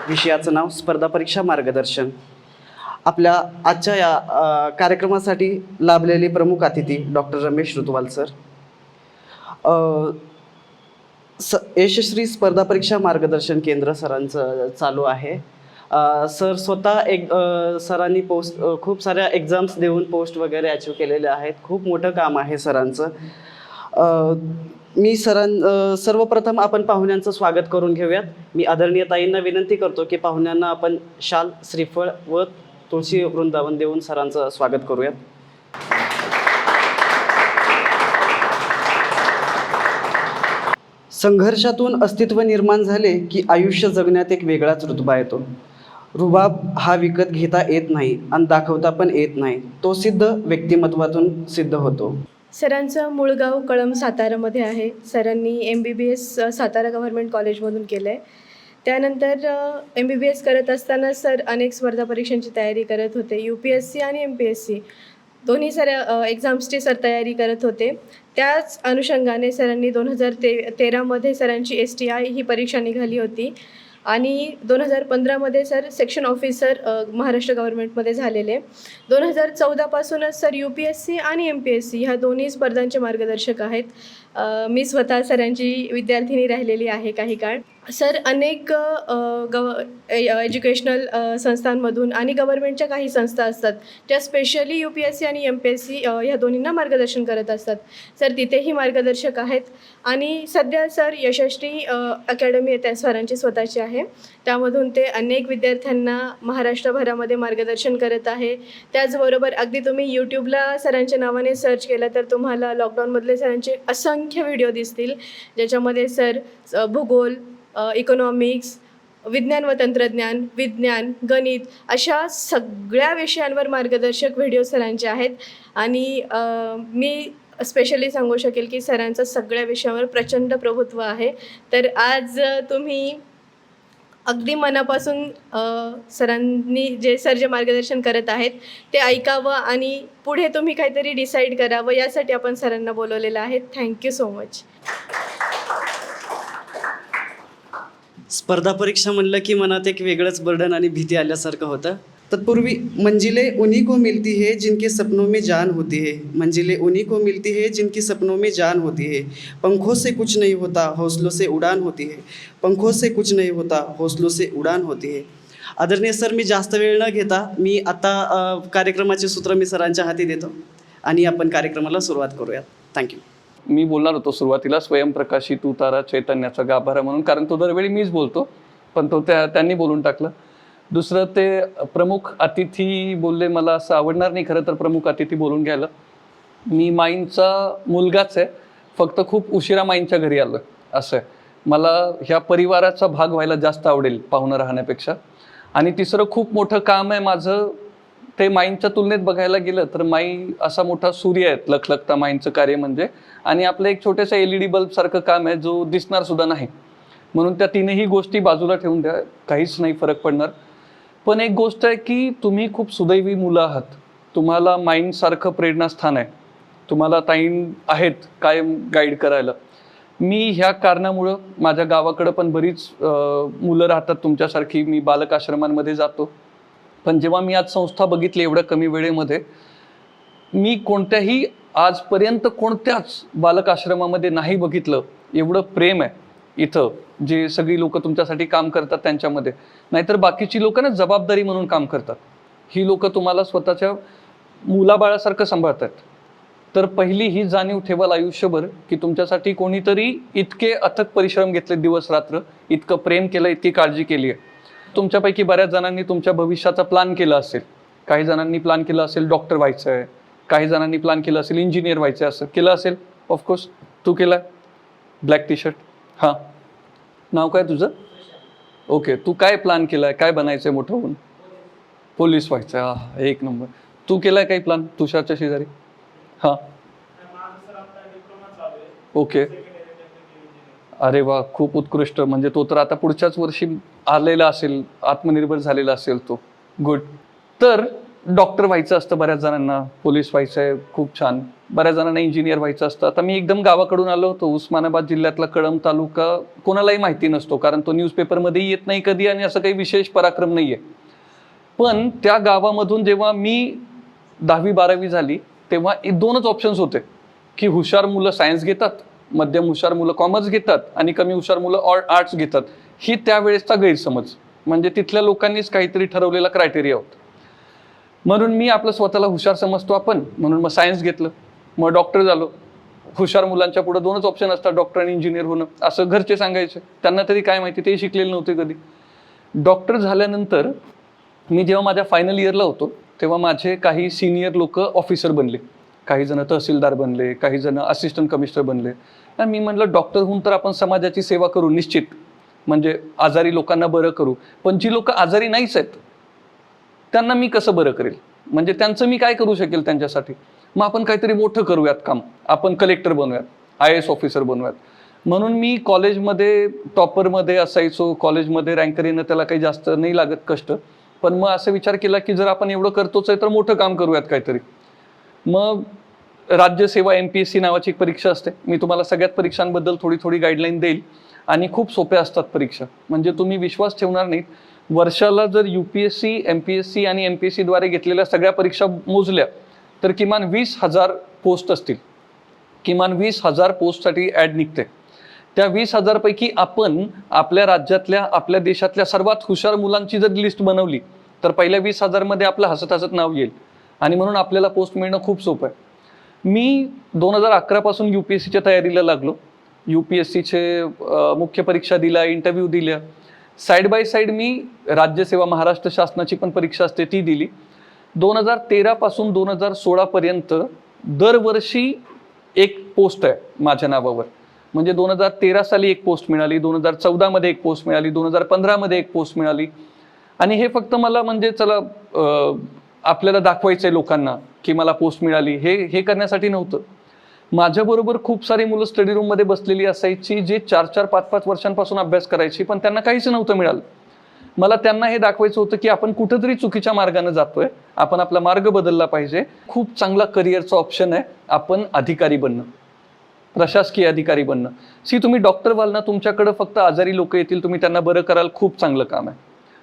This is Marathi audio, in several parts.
विषयाचं नाव स्पर्धा परीक्षा मार्गदर्शन. आपल्या आजच्या या कार्यक्रमासाठी लाभलेले प्रमुख अतिथी डॉक्टर रमेश ऋतुवाल सर. यशस्वी स्पर्धा परीक्षा मार्गदर्शन केंद्र सरांचं चालू आहे. सर स्वतः सरांनी खूप साऱ्या एक्झाम्स देऊन पोस्ट वगैरे अचीव केलेल्या आहेत. खूप मोठं काम आहे सरांचं. मी सर्वप्रथम आपण पाहुण्यांचं स्वागत करून घेऊयात. मी आदरणीय ताईंना विनंती करतो की पाहुण्यांना आपण शाल, श्रीफळ व तुळशी वृंदावन देऊन सरांचं स्वागत करूयात. संघर्षातून अस्तित्व निर्माण झाले की आयुष्य जगण्यात एक वेगळाच रुतबा येतो. रुबाब हा विकत घेता येत नाही आणि दाखवता पण येत नाही. तो सिद्ध व्यक्तिमत्वातून सिद्ध होतो. सरांचं मूळ गाव कळंब सातारामध्ये आहे. सरांनी MBBS सातारा गव्हर्मेंट कॉलेजमधून केलं आहे. त्यानंतर MBBS करत असताना सर अनेक स्पर्धा परीक्षांची तयारी करत होते. UPSC आणि MPSC दोन्ही साऱ्या एक्झाम्सची सर तयारी करत होते. त्याच अनुषंगाने सरांनी 2013मध्ये सरांची STI ही परीक्षा निघाली होती आणि 2015मध्ये सर सेक्शन ऑफिसर महाराष्ट्र गव्हर्मेंटमध्ये झालेले. 2014पासूनच सर UPSC आणि MPSC ह्या दोन्ही स्पर्धांचे मार्गदर्शक आहेत. मी स्वतः सरांची विद्यार्थिनी राहिलेली आहे काही काळ. सर अनेक एज्युकेशनल संस्थांमधून आणि गव्हर्मेंटच्या काही संस्था असतात त्या स्पेशली UPSC आणि MPSC ह्या दोन्हींना मार्गदर्शन करत असतात. सर तिथेही मार्गदर्शक आहेत आणि सध्या सर यशस्वी अकॅडमी त्या सरांची स्वतःची आहे. त्यामधून ते अनेक विद्यार्थ्यांना महाराष्ट्रभरामध्ये मार्गदर्शन करत आहे. त्याचबरोबर अगदी तुम्ही यूट्यूबला सरांच्या नावाने सर्च केलं तर तुम्हाला लॉकडाऊनमधले सरांचे असंख्य व्हिडिओ दिसतील ज्याच्यामध्ये सर भूगोल, इकॉनॉमिक्स, विज्ञान व तंत्रज्ञान, विज्ञान, गणित अशा सगळ्या विषयांवर मार्गदर्शक व्हिडिओ सरांचे आहेत. आणि मी स्पेशली सांगू शकेल की सरांचं सगळ्या विषयावर प्रचंड प्रभुत्व आहे. तर आज तुम्ही अगदी मनापासून सरांनी जे मार्गदर्शन करत आहेत ते ऐकावं आणि पुढे तुम्ही काहीतरी डिसाईड करावं यासाठी आपण सरांना बोलवलेलं आहे. Thank you so much. स्पर्धा परीक्षा म्हणलं की मनात एक वेगळंच बर्डन आणि भीती आल्यासारखं होतं. तत्पूर्वी मंजिलें उन्हीं को मिलती है जिनके सपनों में जान होती है. मंजिलें उन्हीं को मिलती है जिनकी सपनों में जान होती है. पंखों से कुछ नहीं होता हौसलों से उड़ान होती है. पंखों से कुछ नहीं होता हौसलों से उड़ान होती है. आदरणीय सर, मी जास्त वेळ न घेता मी आता कार्यक्रमाचे सूत्र मी सरांच्या हाती देतो आणि आपण कार्यक्रमाला सुरुवात करूयात. थँक्यू. मी बोलणार होतो सुरुवातीला स्वयंप्रकाशित उतारा चैतन्याचा गाभारा म्हणून, कारण तो दरवेळी मीच बोलतो पण तो त्यांनी बोलून टाकलं. दुसरं ते प्रमुख अतिथी बोलले, मला असं आवडणार नाही खरं तर प्रमुख अतिथी बोलून घ्यायला. मी माईंचा मुलगाच आहे, फक्त खूप उशिरा माईंच्या घरी आलो असं आहे. मला ह्या परिवाराचा भाग व्हायला जास्त आवडेल पाहुणं राहण्यापेक्षा. आणि तिसरं खूप मोठं काम आहे माझं, ते माईंच्या तुलनेत बघायला गेलं तर माई असा मोठा सूर्य आहेत लखलखता माईंचं कार्य म्हणजे. आणि आपलं एक छोटंसं LED बल्बसारखं काम आहे जो दिसणार सुद्धा नाही. म्हणून त्या तीनही गोष्टी बाजूला ठेवून द्या, काहीच नाही फरक पडणार. पण एक गोष्ट आहे की तुम्ही खूप सुदैवी मुलं आहात. तुम्हाला माईंसारखं प्रेरणास्थान आहे, तुम्हाला ताईं आहेत कायम गाईड करायला. मी ह्या कारणामुळं माझ्या गावाकडं पण बरीच मुलं राहतात तुमच्यासारखी. मी बालक आश्रमांमध्ये जातो. पण जेव्हा मी आज संस्था बघितली एवढ्या कमी वेळेमध्ये, मी कोणत्याही आजपर्यंत कोणत्याच बालक आश्रमामध्ये नाही बघितलं एवढं प्रेम आहे इथं, जे सगळी लोक तुमच्यासाठी काम करतात त्यांच्यामध्ये. नाहीतर बाकीची लोक ना जबाबदारी म्हणून काम करतात, ही लोक तुम्हाला स्वतःच्या मुलाबाळासारखं सांभाळतात. तर पहिली ही जाणीव ठेवाल आयुष्यभर की तुमच्यासाठी कोणीतरी इतके अथक परिश्रम घेतले, दिवस रात्र इतकं प्रेम केलं, इतकी काळजी केली आहे. तुमच्यापैकी बऱ्याच जणांनी तुमच्या भविष्याचा प्लॅन केला असेल. काही जणांनी प्लॅन केला असेल डॉक्टर व्हायचं आहे, काही जणांनी प्लॅन केलं असेल इंजिनियर व्हायचं आहे, असं केलं असेल. ऑफकोर्स तू केला, ब्लॅक टी-शर्ट. हां, नाव काय तुझं? ओके, तू काय प्लॅन केला आहे, काय बनायचं आहे मोठं होऊन? पोलीस व्हायचं आहे. हां, एक नंबर. तू केला आहे काही प्लॅन तुषारच्या शेजारी? हां, ओके. अरे वा, खूप उत्कृष्ट. म्हणजे तो तर आता पुढच्याच वर्षी आलेला असेल, आत्मनिर्भर झालेला असेल तो. गुड. तर डॉक्टर व्हायचं असतं बऱ्याच जणांना, पोलीस व्हायचं आहे, खूप छान. बऱ्याच जणांना इंजिनियर व्हायचं असतं. आता मी एकदम गावाकडून आलो होतो, उस्मानाबाद जिल्ह्यातला कळंब तालुका कोणालाही माहिती नसतो, कारण तो न्यूजपेपरमध्येही येत नाही कधी आणि असं काही विशेष पराक्रम नाही आहे. पण त्या गावामधून जेव्हा मी 10वी-12वी झाली तेव्हा दोनच ऑप्शन्स होते की हुशार मुलं सायन्स घेतात, मध्यम हुशार मुलं कॉमर्स घेतात आणि कमी हुशार मुलं आर्ट्स घेतात. ही त्यावेळेसचा गैरसमज, म्हणजे तिथल्या लोकांनीच काहीतरी ठरवलेला क्रायटेरिया होता. म्हणून मी आपलं स्वतःला हुशार समजतो आपण, म्हणून मग सायन्स घेतलं, मग डॉक्टर झालो. हुशार मुलांच्या पुढे दोनच ऑप्शन असतात, डॉक्टर आणि इंजिनियर होणं, असं घरचे सांगायचे. त्यांना तरी काय माहिती, ते शिकलेले नव्हते कधी. डॉक्टर झाल्यानंतर मी जेव्हा माझ्या फायनल इयरला होतो तेव्हा माझे काही सिनियर लोक ऑफिसर बनले, काही जण तहसीलदार बनले, काही जण असिस्टंट कमिशनर बनले. आणि मी म्हटलं डॉक्टर होऊन तर आपण समाजाची सेवा करू निश्चित, म्हणजे आजारी लोकांना बरं करू. पण जी लोक आजारी नाहीच आहेत त्यांना मी कसं बरं करेल, म्हणजे त्यांचं मी काय करू शकेल त्यांच्यासाठी. मग आपण काहीतरी मोठं करूयात काम, आपण कलेक्टर बनूयात, IAS ऑफिसर बनूयात. म्हणून मी कॉलेजमध्ये टॉपरमध्ये असायचो, कॉलेजमध्ये रँकर येणं त्याला काही जास्त नाही लागत कष्ट. पण मग असं विचार केला की जर आपण एवढं करतोच आहे तर मोठं काम करूयात काहीतरी. मग राज्यसेवा MPSC नावाची एक परीक्षा असते, मी तुम्हाला सगळ्यात परीक्षांबद्दल थोडी थोडी गाईडलाईन देईल. आणि खूप सोप्या असतात परीक्षा, म्हणजे तुम्ही विश्वास ठेवणार नाहीत. वर्षाला जर UPSC, MPSC आणि MPSC द्वारे घेतलेल्या सगळ्या परीक्षा मोजल्या तर किमान 20,000 पोस्ट असतील. किमान 20,000 पोस्टसाठी ॲड निघते. त्या 20,000 पैकी आपण आपल्या राज्यातल्या, आपल्या देशातल्या सर्वात हुशार मुलांची जर लिस्ट बनवली तर पहिल्या 20,000 मध्ये आपलं हसत हसत नाव येईल. आणि म्हणून आपल्याला पोस्ट मिळणं खूप सोपं आहे. मी 2011 पासून UPSCच्या तयारीला लागलो. UPSCचे मुख्य परीक्षा दिल्या, इंटरव्ह्यू दिल्या. साईड बाय साईड मी राज्यसेवा, महाराष्ट्र शासनाची पण परीक्षा असते ती दिली. 2013 पासून 2016 पर्यंत दरवर्षी एक पोस्ट आहे माझ्या नावावर. म्हणजे 2013 साली एक पोस्ट मिळाली, 2014 मध्ये एक पोस्ट मिळाली, 2015 मध्ये एक पोस्ट मिळाली. आणि हे फक्त मला म्हणजे चला आपल्याला दाखवायचंय लोकांना की मला पोस्ट मिळाली, हे करण्यासाठी नव्हतं. माझ्याबरोबर खूप सारी मुलं स्टडी रूममध्ये बसलेली असायची जे 4-4, 5-5 वर्षांपासून अभ्यास करायची, पण त्यांना काहीच नव्हतं मिळालं. मला त्यांना हे दाखवायचं होतं की आपण कुठंतरी चुकीच्या मार्गाने जातोय, आपण आपला मार्ग बदलला पाहिजे. खूप चांगला करिअरचा ऑप्शन आहे आपण अधिकारी बनणं, प्रशासकीय अधिकारी बनणं. तुम्ही डॉक्टर व्हाल ना, तुमच्याकडे फक्त आजारी लोक येतील, तुम्ही त्यांना बरं कराल, खूप चांगलं काम आहे.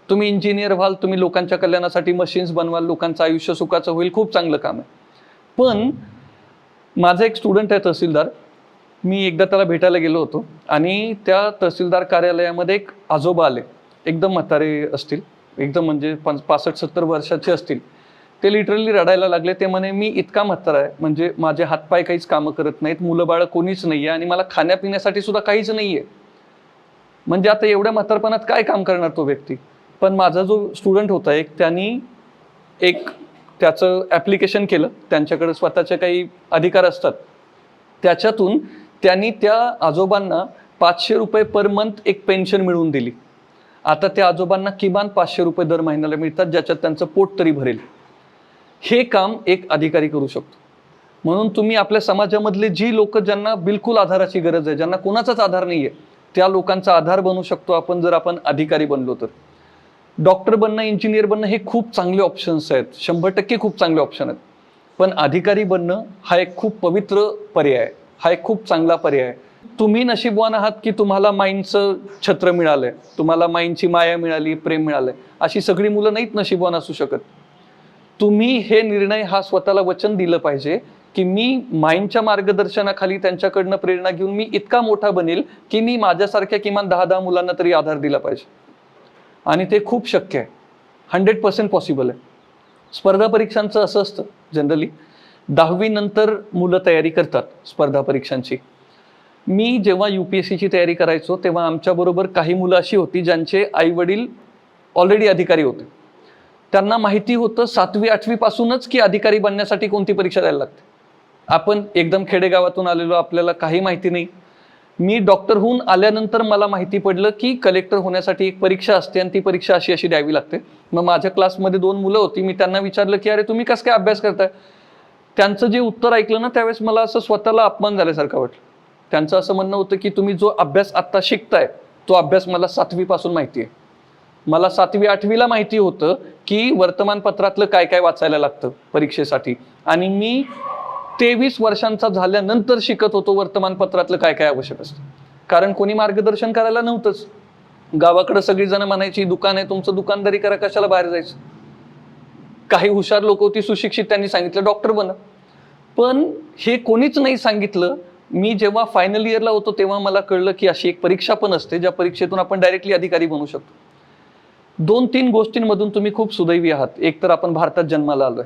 तुम्ही इंजिनियर व्हाल, तुम्ही लोकांच्या कल्याणासाठी मशीन्स बनवाल, लोकांचं आयुष्य सुखाचं होईल, खूप चांगलं काम आहे. पण माझा एक स्टुडंट आहे तहसीलदार, मी एकदा त्याला भेटायला गेलो होतो आणि त्या तहसीलदार कार्यालयामध्ये एक आजोबा आले, एकदम म्हातारे असतील, एकदम म्हणजे 65-70 वर्षाचे असतील. ते लिटरली रडायला लागले. ते म्हणे मी इतका म्हातारा आहे, म्हणजे माझे हातपाय काहीच कामं करत नाहीत, मुलं बाळं कोणीच नाही आहे आणि मला खाण्यापिण्यासाठी सुद्धा काहीच नाही आहे. म्हणजे आता एवढ्या म्हातारपणात काय काम करणार तो व्यक्ती. पण माझा जो स्टुडंट होता त्यांनी त्याचं ॲप्लिकेशन केलं, त्यांच्याकडे स्वतःचे काही अधिकार असतात, त्याच्यातून त्यांनी त्या आजोबांना 500 रुपये पर मंथ एक पेन्शन मिळवून दिली. आता त्या आजोबांना किमान 500 रुपये दर महिन्याला मिळतात, ज्याच्यात त्यांचं पोट तरी भरेल. हे काम एक अधिकारी करू शकतो. म्हणून तुम्ही आपल्या समाजामधले जी लोक ज्यांना बिलकुल आधाराची गरज आहे, ज्यांना कोणाचाच आधार नाही आहे, त्या लोकांचा आधार बनू शकतो आपण जर आपण अधिकारी बनलो तर. डॉक्टर बनणं, इंजिनियर बनणं हे खूप चांगले ऑप्शन्स आहेत, 100% खूप चांगले ऑप्शन आहेत. पण अधिकारी बनणं हा एक खूप पवित्र पर्याय आहे, हा एक खूप चांगला पर्याय आहे. तुम्ही नशीबवान आहात की तुम्हाला माईंचं छत्र मिळालंय, तुम्हाला माईंची माया मिळाली, प्रेम मिळालंय. अशी सगळी मुलं नाहीत नशीबवान असू शकत. तुम्ही हे निर्णय हा स्वतःला वचन दिलं पाहिजे की मी माईंच्या मार्गदर्शनाखाली, त्यांच्याकडनं प्रेरणा घेऊन मी इतका मोठा बनेल की मी माझ्यासारख्या किमान 10-10 मुलांना तरी आधार दिला पाहिजे. आणि ते खूप शक्य आहे, 100% पॉसिबल आहे. स्पर्धा परीक्षांचं असं असतं जनरली 10वी नंतर मुलं तयारी करतात स्पर्धा परीक्षांची. मी जेव्हा UPSCची तयारी करायचो तेव्हा आमच्याबरोबर काही मुलं अशी होती ज्यांचे आई वडील ऑलरेडी अधिकारी होते. त्यांना माहिती होतं 7वी-8वी पासूनच की अधिकारी बनण्यासाठी कोणती परीक्षा द्यायला लागते. आपण एकदम खेडेगावातून आलेलो, आपल्याला काही माहिती नाही. मी डॉक्टर होऊन आल्यानंतर मला माहिती पडलं की कलेक्टर होण्यासाठी एक परीक्षा असते आणि ती परीक्षा अशी अशी द्यावी लागते. मग माझ्या क्लासमध्ये 2 मुलं होती, मी त्यांना विचारलं की अरे तुम्ही कसं काय अभ्यास करताय. त्यांचं जे उत्तर ऐकलं ना त्यावेळेस मला असं स्वतःला अपमान झाल्यासारखं वाटलं. त्यांचं असं म्हणणं होतं की तुम्ही जो अभ्यास आत्ता शिकताय तो अभ्यास मला 7वी पासून माहिती आहे. मला 7वी 8वीला माहिती होतं की वर्तमानपत्रातलं काय काय वाचायला लागतं परीक्षेसाठी, आणि मी 23 वर्षांचा झाल्यानंतर शिकत होतो वर्तमानपत्रातलं काय काय आवश्यक असतं, कारण कोणी मार्गदर्शन करायला नव्हतंच. गावाकडे सगळीजण म्हणायची दुकान आहे तुमचं, दुकानदारी करा, कशाला बाहेर जायचं. काही हुशार लोक होती, सुशिक्षित, त्यांनी सांगितलं डॉक्टर बना. पण हे कोणीच नाही सांगितलं. मी जेव्हा फायनल इयरला होतो तेव्हा मला कळलं की अशी एक परीक्षा पण असते ज्या परीक्षेतून आपण डायरेक्टली अधिकारी बनू शकतो. 2-3 गोष्टींमधून तुम्ही खूप सुदैवी आहात. एक तर आपण भारतात जन्माला आलोय.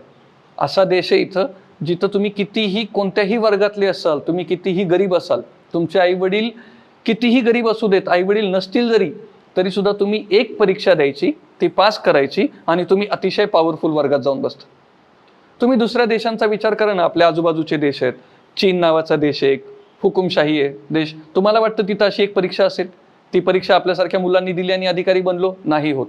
असा देश आहे इथं जिथं तुम्ही कितीही कोणत्याही वर्गातले असाल, तुम्ही कितीही गरीब असाल, तुमचे आई वडील कितीही गरीब असू देत, आई वडील नसतील जरी, तरी सुद्धा तुम्ही एक परीक्षा द्यायची, ती पास करायची आणि तुम्ही अतिशय पॉवरफुल वर्गात जाऊन बसता. तुम्ही दुसऱ्या देशांचा विचार करा ना, आपल्या आजूबाजूचे देश आहेत. चीन नावाचा देश आहे, एक हुकुमशाही आहे देश. तुम्हाला वाटतं तिथं अशी एक परीक्षा असेल? ती परीक्षा आपल्यासारख्या मुलांनी दिली आणि अधिकारी बनलो? नाही होत.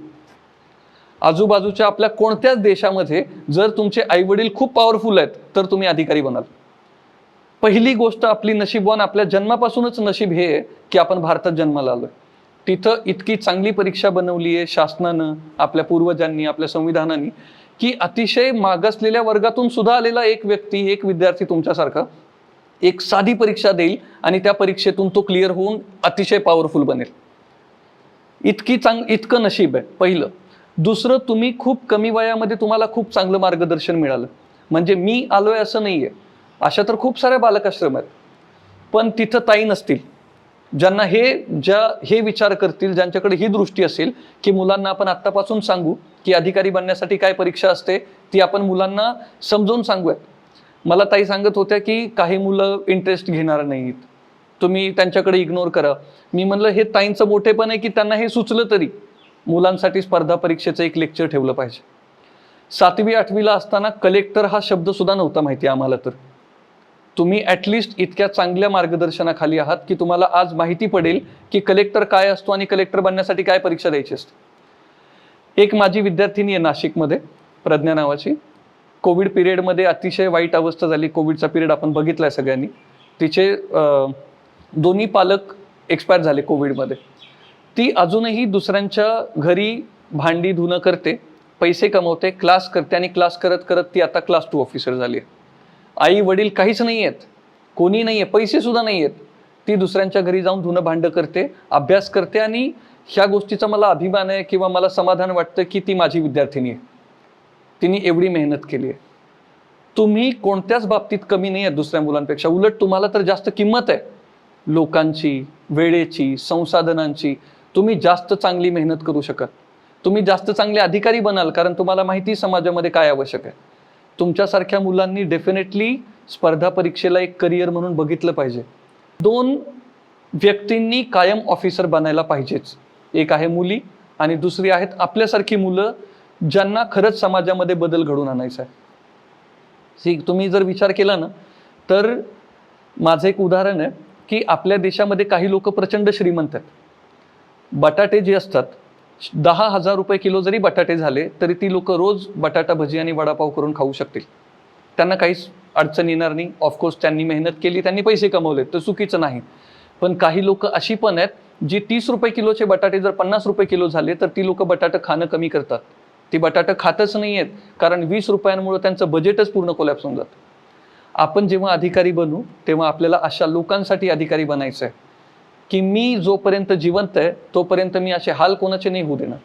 आजूबाजूच्या आपल्या कोणत्याच देशामध्ये जर तुमचे आई वडील खूप पॉवरफुल आहेत तर तुम्ही अधिकारी बनाल. पहिली गोष्ट आपली नशीबवान, आपल्या जन्मापासूनच नशीब हे आहे की आपण भारतात जन्माला आलोय. तिथं इतकी चांगली परीक्षा बनवली आहे शासनानं, आपल्या पूर्वजांनी, आपल्या संविधानाने, की अतिशय मागासलेल्या वर्गातून सुद्धा आलेला एक व्यक्ती, एक विद्यार्थी तुमच्यासारखा एक साधी परीक्षा देईल आणि त्या परीक्षेतून तो क्लिअर होऊन अतिशय पॉवरफुल बनेल. इतकं नशीब आहे पहिलं. दुसरं, तुम्ही खूप कमी वयामध्ये तुम्हाला खूप चांगलं मार्गदर्शन मिळालं. म्हणजे मी आलोय असं नाहीये, अशा तर खूप साऱ्या बालकाश्रम आहेत, पण तिथं ताई नसतील ज्यांना हे विचार करतील, ज्यांच्याकडे ही दृष्टी असेल की मुलांना आपण आत्तापासून सांगू की अधिकारी बनण्यासाठी काय परीक्षा असते, ती आपण मुलांना समजावून सांगूयात. मला ताई सांगत होत्या की काही मुलं इंटरेस्ट घेणार नाहीत, तुम्ही त्यांच्याकडे इग्नोर करा. मी म्हणलं हे ताईंचं मोठेपण आहे की त्यांना हे सुचलं तरी मुलांसाठी स्पर्धा परीक्षेचं एक लेक्चर ठेवलं पाहिजे. 7वी 8वीला असताना कलेक्टर हा शब्द सुद्धा नव्हता माहिती आम्हाला. तर तुम्ही ॲटलिस्ट इतक्या चांगल्या मार्गदर्शनाखाली आहात की तुम्हाला आज माहिती पडेल की कलेक्टर काय असतो आणि कलेक्टर बनण्यासाठी काय परीक्षा द्यायची असते. एक माझी विद्यार्थिनी आहे नाशिकमध्ये, प्रज्ञा नावाची. कोविड पिरियडमध्ये अतिशय वाईट अवस्था झाली. कोविडचा पिरियड आपण बघितलाय सगळ्यांनी. तिचे 2 पालक एक्सपायर झाले कोविडमध्ये. ती अजूनही दुसऱ्यांच्या घरी भांडी धुणं करते, पैसे कमवते, क्लास करते आणि क्लास करत करत ती आता क्लास 2 ऑफिसर झाली आहे. आई वडील काहीच नाही आहेत, कोणी नाही आहे, पैसे सुद्धा नाही आहेत. ती दुसऱ्यांच्या घरी जाऊन धुणं भांडं करते, अभ्यास करते आणि ह्या गोष्टीचा मला अभिमान आहे किंवा मला समाधान वाटतं की ती माझी विद्यार्थिनी आहे. तिने एवढी मेहनत केली आहे. तुम्ही कोणत्याच बाबतीत कमी नाही आहेत दुसऱ्या मुलांपेक्षा. उलट तुम्हाला तर जास्त किंमत आहे लोकांची, वेळेची, संसाधनांची. तुम्ही जास्त चांगली मेहनत करू शकत, तुम्ही जास्त चांगले अधिकारी बनाल, कारण तुम्हाला माहिती समाजामध्ये काय आवश्यक आहे. तुमच्यासारख्या मुलांनी डेफिनेटली स्पर्धा परीक्षेला एक करिअर म्हणून बघितलं पाहिजे. 2 व्यक्तींनी कायम ऑफिसर बनायला पाहिजेच. एक आहे मुली आणि दुसरी आहेत आपल्यासारखी मुलं ज्यांना खरंच समाजामध्ये बदल घडवून आणायचा आहे. तुम्ही जर विचार केला ना, तर माझं एक उदाहरण आहे की आपल्या देशामध्ये काही लोक प्रचंड श्रीमंत आहेत. बटाटे जे असतात, 10,000 रुपये किलो जरी बटाटे झाले तरी ती लोक रोज बटाटा भजी आणि वडापाव करून खाऊ शकतील. त्यांना काहीच अडचण येणार नाही. ऑफकोर्स त्यांनी मेहनत केली, त्यांनी पैसे कमवले, तर चुकीचं नाही. पण काही लोक अशी पण आहेत जी 30 रुपये किलोचे बटाटे जर 50 रुपये किलो झाले तर ती लोक बटाटे खाणं कमी करतात. ती बटाटे खातच नाही आहेत, कारण 20 रुपयांमुळे त्यांचं बजेटच पूर्ण कोलॅप्स होऊन जातं. आपण जेव्हा अधिकारी बनू तेव्हा आपल्याला अशा लोकांसाठी अधिकारी बनायचं आहे की मी जोपर्यंत जिवंत आहे तोपर्यंत मी असे हाल कोणाचे नाही होऊ देणार.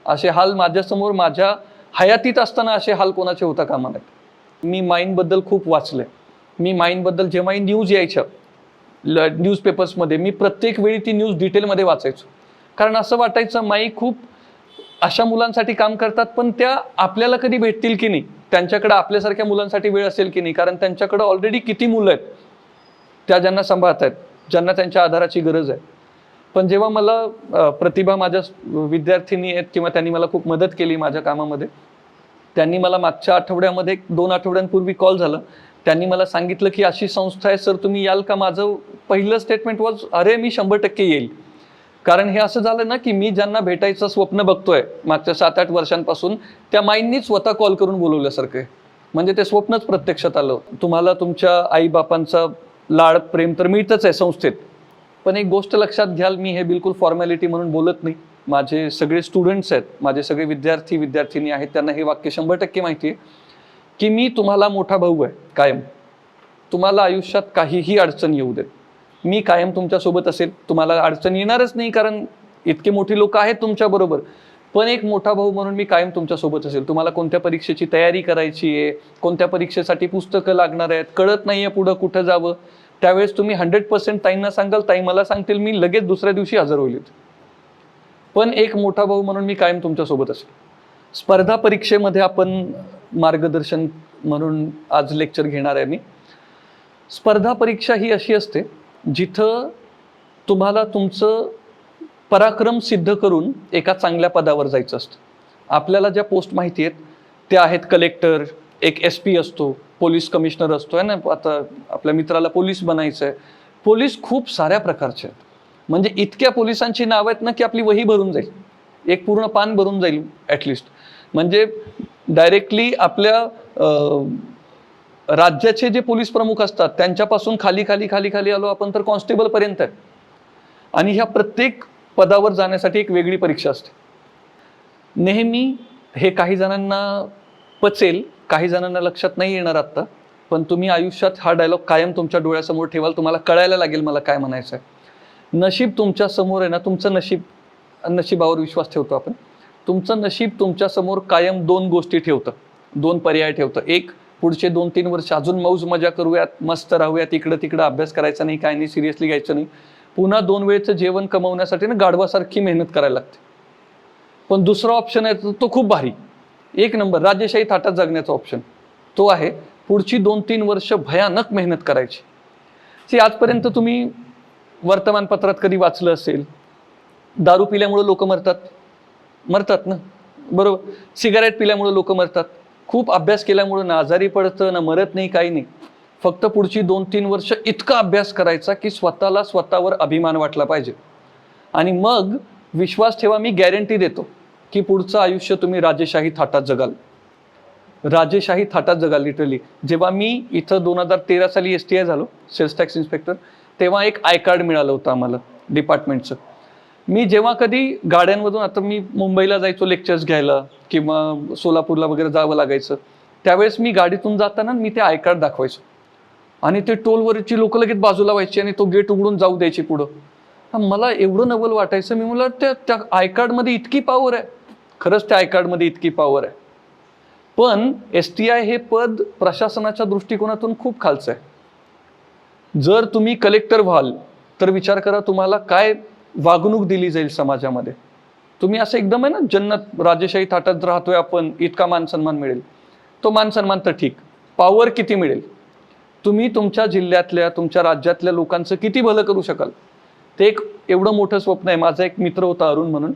असे हाल माझ्यासमोर माझ्या हयातीत असताना असे हाल कोणाचे होता कामा नयेत. मी माईंबद्दल खूप वाचलंय. मी माईंबद्दल जेव्हाही न्यूज यायच्या न्यूजपेपर्समध्ये, मी प्रत्येक वेळी ती न्यूज डिटेलमध्ये वाचायचो. कारण असं वाटायचं माई खूप अशा मुलांसाठी काम करतात, पण त्या आपल्याला कधी भेटतील की नाही, त्यांच्याकडे आपल्यासारख्या मुलांसाठी वेळ असेल की नाही, कारण त्यांच्याकडे ऑलरेडी किती मुलं आहेत त्या ज्यांना सांभाळत आहेत, ज्यांना त्यांच्या आधाराची गरज आहे. पण जेव्हा मला प्रतिभा माझ्या विद्यार्थिनी आहेत किंवा त्यांनी मला खूप मदत केली माझ्या कामामध्ये, त्यांनी मला मागच्या आठवड्यामध्ये 2 आठवड्यांपूर्वी कॉल झाला. त्यांनी मला सांगितलं की अशी संस्था आहे सर, तुम्ही याल का? माझं पहिलं स्टेटमेंट वॉज अरे मी 100% येईल. कारण हे असं झालं ना की मी ज्यांना भेटायचं स्वप्न बघतोय मागच्या 7-8 वर्षांपासून, त्या माईंनी स्वतः कॉल करून बोलवल्यासारखं आहे. म्हणजे ते स्वप्नच प्रत्यक्षात आलं. तुम्हाला तुमच्या आईबापांचा लाड प्रेम तर मिळतच आहे संस्थेत, पण एक गोष्ट लक्षात घ्याल, मी हे बिलकुल फॉर्मॅलिटी म्हणून बोलत नाही. माझे सगळे स्टुडंट्स आहेत, माझे सगळे विद्यार्थी विद्यार्थिनी आहेत, त्यांना हे वाक्य 100% माहिती आहे की मी तुम्हाला मोठा भाऊ आहे कायम. तुम्हाला आयुष्यात काहीही अडचण येऊ देत, मी कायम तुमच्यासोबत असेल. तुम्हाला अडचण येणारच नाही, कारण इतके मोठी लोक आहेत तुमच्याबरोबर. पण एक मोठा भाऊ म्हणून मी कायम तुमच्यासोबत असेल. तुम्हाला कोणत्या परीक्षेची तयारी करायची आहे, कोणत्या परीक्षेसाठी पुस्तकं लागणार आहेत, कळत नाही आहे पुढं कुठं जावं, त्यावेळेस तुम्ही 100% ताईंना सांगाल, ताई मला सांगतील, मी लगेच दुसऱ्या दिवशी हजर होईल. पण एक मोठा भाऊ म्हणून मी कायम तुमच्यासोबत असेल. स्पर्धा परीक्षेमध्ये आपण मार्गदर्शन म्हणून आज लेक्चर घेणार आहे मी. स्पर्धा परीक्षा ही अशी असते जिथं तुम्हाला तुमचं पराक्रम सिद्ध करून एका चांगल्या पदावर जायचं असतं. आपल्याला ज्या पोस्ट माहिती आहेत त्या आहेत कलेक्टर, एक SP असतो, पोलीस कमिशनर असतो आहे ना. आता आपल्या मित्राला पोलीस बनायचं आहे. पोलीस खूप साऱ्या प्रकारचे आहेत, म्हणजे इतक्या पोलिसांची नावं आहेत ना की आपली वही भरून जाईल, एक पूर्ण पान भरून जाईल ॲटलिस्ट. म्हणजे डायरेक्टली आपल्या राज्याचे जे पोलीस प्रमुख असतात त्यांच्यापासून खाली खाली खाली खाली आलो आपण तर कॉन्स्टेबलपर्यंत आहे. आणि ह्या प्रत्येक पदावर जाण्यासाठी एक वेगळी परीक्षा असते. नेहमी हे काही जणांना पचेल, काही जणांना लक्षात नाही येणार आत्ता, पण तुम्ही आयुष्यात हा डायलॉग कायम तुमच्या डोळ्यासमोर ठेवाल. तुम्हाला कळायला लागेल मला काय म्हणायचं आहे. नशीब तुमच्या समोर आहे ना, तुमचं नशीब, नशिबावर विश्वास ठेवतो आपण. तुमचं नशीब तुमच्या समोर कायम 2 गोष्टी ठेवतं, 2 पर्याय ठेवतं. एक, पुढचे 2-3 वर्ष अजून मौज मजा करूयात, मस्त राहूयात, इकडं तिकडं अभ्यास करायचा नाही, काय नाही, सिरियसली घ्यायचं नाही. पुन्हा 2 वेळचं जेवण कमवण्यासाठी ना गाढवासारखी मेहनत करायला लागते. पण दुसरा ऑप्शन आहे तो खूप भारी, 1 नंबर, राजेशाही थाटात जगण्याचा ऑप्शन. तो आहे पुढची 2-3 वर्ष भयानक मेहनत करायची. आजपर्यंत तुम्ही वर्तमानपत्रात कधी वाचलं असेल, दारू पिल्यामुळे लोक मरतात ना, बरोबर. सिगारेट पिल्यामुळे लोक मरतात. खूप अभ्यास केल्यामुळे ना आजारी पडतं ना, मरत नाही, काही नाही. फक्त पुढची 2-3 वर्ष इतका अभ्यास करायचा की स्वतःला स्वतःवर अभिमान वाटला पाहिजे. आणि मग विश्वास ठेवा, मी गॅरंटी देतो की पुढचं आयुष्य तुम्ही राजेशाही थाटात जगाल. राजेशाही थाटात जगाल लिटरली. जेव्हा मी इथं 2013 साली STI झालो, सेल्स टॅक्स इन्स्पेक्टर, तेव्हा एक आय कार्ड मिळालं होतं आम्हाला डिपार्टमेंटचं. मी जेव्हा कधी गाड्यांमधून, आता मी मुंबईला जायचो लेक्चर्स घ्यायला किंवा सोलापूरला वगैरे जावं लागायचं, त्यावेळेस मी गाडीतून जाताना मी ते आय कार्ड दाखवायचो आणि ते टोलवरची लोक लगेच बाजूला व्हायची आणि तो गेट उघडून जाऊ द्यायची पुढं. मला एवढं नवल वाटायचं. मी मला त्या आय कार्डमध्ये इतकी पॉवर आहे. खरंच त्या आय कार्डमध्ये इतकी पॉवर आहे. पण STI हे पद प्रशासनाच्या दृष्टिकोनातून खूप खालचं आहे. जर तुम्ही कलेक्टर व्हाल तर विचार करा तुम्हाला काय वागणूक दिली जाईल समाजामध्ये. तुम्ही असं एकदम आहे ना, जन्नत राजेशाही थाटात राहतोय आपण, इतका मान सन्मान मिळेल. तो मान सन्मान तर ठीक, पॉवर किती मिळेल, तुम्ही तुमच्या जिल्ह्यातल्या तुमच्या राज्यातल्या लोकांचं किती भलं करू शकाल, ते एक एवढं मोठं स्वप्न आहे. माझा एक मित्र होता अरुण म्हणून,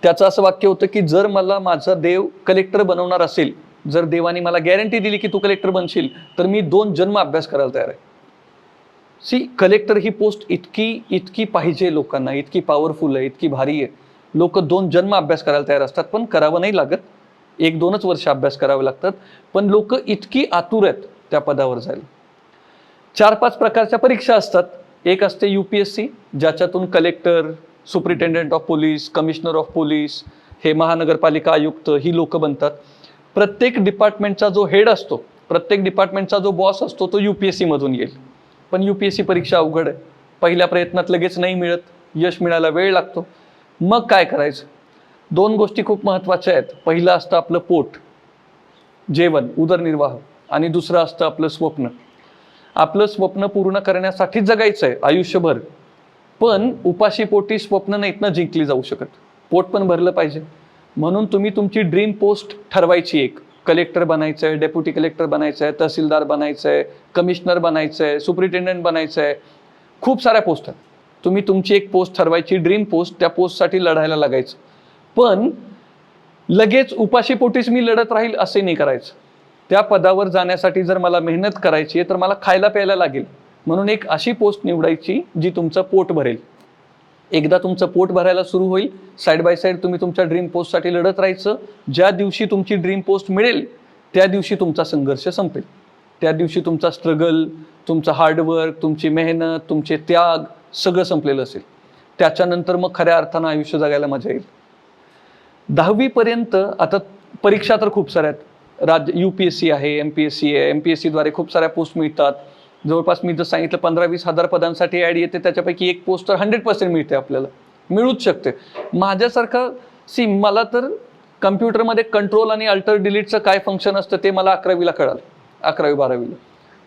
त्याचं असं वाक्य होतं की जर मला माझा देव कलेक्टर बनवणार असेल, जर देवाने मला गॅरंटी दिली की तू कलेक्टर बनशील, तर मी 2 जन्म अभ्यास करायला तयार आहे. कलेक्टर ही पोस्ट इतकी पाहिजे लोकांना, इतकी पॉवरफुल आहे, इतकी भारी आहे. लोक 2 जन्म अभ्यास करायला तयार असतात, पण करावं नाही लागत, 1-2च वर्ष अभ्यास करावे लागतात. पण लोक इतकी आतुर आहेत त्या पदावर जायला. 4-5 प्रकारच्या परीक्षा असतात. एक असते UPSC, ज्याच्यातून collector, superintendent of police, commissioner of police, हे महानगरपालिका आयुक्त ही लोक बनतात. प्रत्येक डिपार्टमेंटचा जो हेड असतो, प्रत्येक डिपार्टमेंटचा जो बॉस असतो तो UPSC मधून येईल. पण UPSC परीक्षा अवघड आहे. पहिल्या प्रयत्नात लगेच नाही मिळत, यश मिळायला वेळ लागतो. मग काय करायचं? 2 गोष्टी खूप महत्त्वाच्या आहेत. पहिलं असतं आपलं पोट, जेवण, उदरनिर्वाह, आणि दुसरं असतं आपलं स्वप्न. आपलं स्वप्न पूर्ण करण्यासाठी जगायचं आहे आयुष्यभर. पण उपाशी पोटी स्वप्न नाहीत ना जिंकली जाऊ शकत, पोट पण भरलं पाहिजे. म्हणून तुम्ही तुमची ड्रीम पोस्ट ठरवायची. एक कलेक्टर बनायचं आहे, डेप्युटी कलेक्टर बनायचं आहे, तहसीलदार बनायचं आहे, कमिशनर बनायचं आहे, सुपरिटेंडेंट बनायचं आहे, खूप साऱ्या पोस्ट आहेत. तुम्ही तुमची एक पोस्ट ठरवायची, ड्रीम पोस्ट, त्या पोस्टसाठी लढायला लागायचं. पण लगेच उपाशी पोटीच मी लढत राहील असे नाही करायचं. त्या पदावर जाण्यासाठी जर मला मेहनत करायची आहे तर मला खायला प्यायला लागेल. म्हणून एक अशी पोस्ट निवडायची जी तुमचं पोट भरेल. एकदा तुमचं पोट भरायला सुरू होईल, साईड बाय साईड तुम्ही तुमच्या ड्रीम पोस्टसाठी लढत राहायचं. ज्या दिवशी तुमची ड्रीम पोस्ट मिळेल त्या दिवशी तुमचा संघर्ष संपेल. त्या दिवशी तुमचा स्ट्रगल, तुमचं हार्डवर्क, तुमची मेहनत, तुमचे त्याग सगळं संपलेलं असेल. त्याच्यानंतर मग खऱ्या अर्थानं आयुष्य जगायला मजा येईल. 10वीपर्यंत आता परीक्षा तर खूप साऱ्या आहेत. UPSC आहे, MPSC आहे. MPSCद्वारे खूप साऱ्या पोस्ट मिळतात. जवळपास मी जर सांगितलं 15-20 हजार पदांसाठी ॲड येते, त्याच्यापैकी एक पोस्ट तर 100% मिळते, आपल्याला मिळूच शकते. माझ्यासारखा मला तर कम्प्युटरमध्ये कंट्रोल आणि अल्टर डिलीटचं काय फंक्शन असतं ते मला 11वीला कळालं, 11वी-12वीला.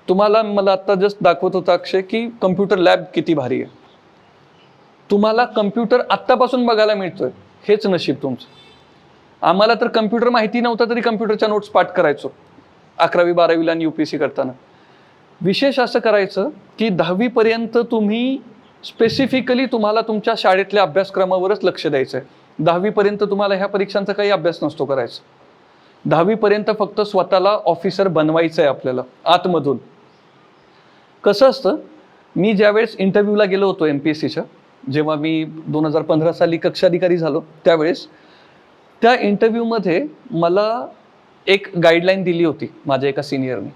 तुम्हाला मला आत्ता जस्ट दाखवत होता अक्षय की कम्प्युटर लॅब किती भारी आहे. तुम्हाला कम्प्युटर आत्तापासून बघायला मिळतोय, हेच नशीब तुमचं. आम्हाला तर कम्प्युटर माहिती नव्हता तरी कम्प्युटरच्या नोट्स पाठ करायचो 11वी-12वीला आणि UPSC करताना. विशेष असं करायचं की 10वीपर्यंत तुम्ही स्पेसिफिकली तुम्हाला तुमच्या शाळेतल्या अभ्यासक्रमावरच लक्ष द्यायचं आहे. 10वीपर्यंत तुम्हाला ह्या परीक्षांचा काही अभ्यास नसतो करायचा. 10वीपर्यंत फक्त स्वतःला ऑफिसर बनवायचं आहे आपल्याला आतमधून. कसं असतं, मी ज्यावेळेस इंटरव्ह्यूला गेलो होतो MPSCच्या, जेव्हा मी 2015 साली कक्षाधिकारी झालो, त्यावेळेस त्या इंटरव्ह्यूमध्ये मला एक गाईडलाईन दिली होती माझ्या एका सिनियरने.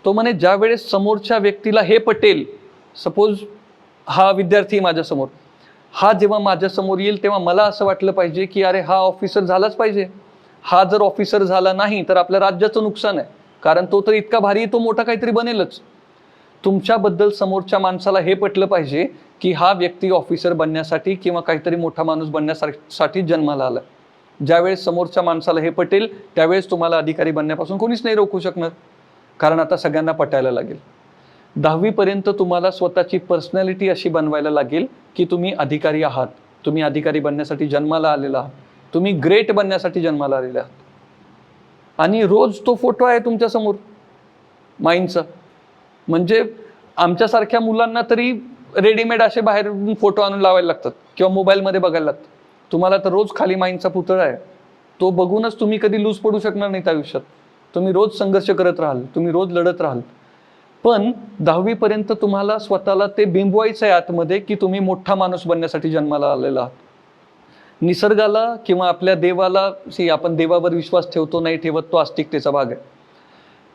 तो म्हणे ज्या वेळेस समोरच्या व्यक्तीला हे पटेल, सपोज हा विद्यार्थी माझ्यासमोर, हा जेव्हा माझ्यासमोर येईल तेव्हा मला असं वाटलं पाहिजे की अरे हा ऑफिसर झालाच पाहिजे. हा जर ऑफिसर झाला नाही तर आपल्या राज्याचं नुकसान आहे, कारण तो तर इतका भारी, तो मोठा काहीतरी बनेलच. तुमच्याबद्दल समोरच्या माणसाला हे पटलं पाहिजे की हा व्यक्ती ऑफिसर बनण्यासाठी किंवा काहीतरी मोठा माणूस बनण्यासाठी जन्माला आला. ज्यावेळेस समोरच्या माणसाला हे पटेल त्यावेळेस तुम्हाला अधिकारी बनण्यापासून कोणीच नाही रोखू शकणार, कारण आता सगळ्यांना पटायला लागेल. 10वीपर्यंत तुम्हाला स्वतःची पर्सनॅलिटी अशी बनवायला लागेल की तुम्ही अधिकारी आहात, तुम्ही अधिकारी बनण्यासाठी जन्माला आलेला आहात, तुम्ही ग्रेट बनण्यासाठी जन्माला आलेले आहात. आणि रोज तो फोटो आहे तुमच्यासमोर माईंचा. म्हणजे आमच्यासारख्या मुलांना तरी रेडीमेड असे बाहेर फोटो आणून लावायला लागतात किंवा मोबाईलमध्ये बघायला लागतात. तुम्हाला तर रोज खाली माईंचा पुतळा आहे, तो बघूनच तुम्ही कधी लूज पडू शकणार नाहीत आयुष्यात. तुम्ही रोज संघर्ष करत राहाल, तुम्ही रोज लढत राहाल. पण 10वीपर्यंत तुम्हाला स्वतःला ते बिंबवायचं आहे आतमध्ये की तुम्ही मोठा माणूस बनण्यासाठी जन्माला आलेला आहात. निसर्गाला किंवा आपल्या देवाला, आपण देवावर विश्वास ठेवतो नाही ठेवत, तो आस्तिकतेचा भाग आहे.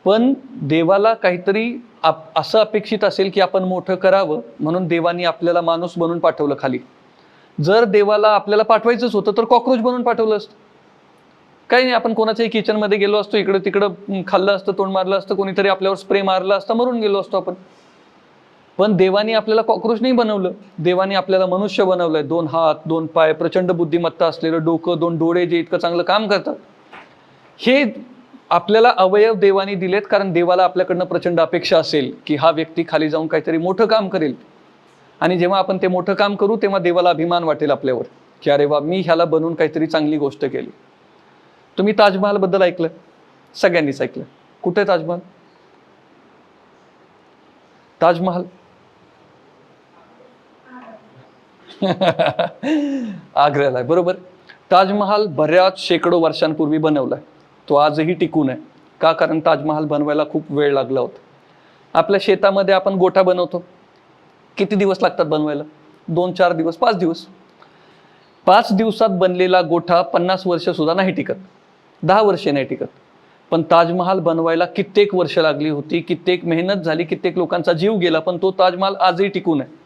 पण देवाला काहीतरी असं अपेक्षित असेल की आपण मोठं करावं, म्हणून देवानी आपल्याला माणूस बनून पाठवलं खाली. जर देवाला आपल्याला पाठवायचंच होतं तर कॉक्रोच बनवून पाठवलं असतं. काही नाही, आपण कोणाच्याही किचनमध्ये गेलो असतो, इकडं तिकडं खाल्लं असतं, तोंड मारलं असतं, कोणीतरी आपल्यावर स्प्रे मारला असता, मरून गेलो असतो आपण. पण देवानी आपल्याला कॉक्रोच नाही बनवलं, देवानी आपल्याला मनुष्य बनवलंय. 2 हात, 2 पाय, प्रचंड बुद्धिमत्ता असलेलं डोकं, 2 डोळे, जे इतकं चांगलं काम करतात. हे आपल्याला अवयव देवानी दिलेत, कारण देवाला आपल्याकडनं प्रचंड अपेक्षा असेल की हा व्यक्ती खाली जाऊन काहीतरी मोठं काम करेल. आणि जेव्हा आपण ते मोठं काम करू तेव्हा देवाला अभिमान वाटेल आपल्यावर की अरे वा, मी ह्याला बनवून काहीतरी चांगली गोष्ट केली. तुम्ही ताजमहाल बद्दल ऐकलं, सगळ्यांनीच ऐकलं. कुठे ताजमहाल? ताजमहाल आग्र्याला आहे, बरोबर. ताजमहाल बऱ्याच शेकडो वर्षांपूर्वी बनवलाय, तो आजही टिकून आहे. का? कारण ताजमहाल बनवायला खूप वेळ लागला होता. आपल्या शेतामध्ये आपण गोठा बनवतो, किती दिवस लागतात बनवायला? 2-4 दिवस, 5 दिवस. 5 दिवसात बनलेला गोठा 50 वर्ष सुद्धा नाही टिकत, 10 वर्षे नाही टिकत. पण ताजमहाल बनवायला कित्येक वर्ष लागली होती, कित्येक मेहनत झाली, कित्येक लोकांचा जीव गेला, पण तो ताजमहाल आजही टिकून आहे.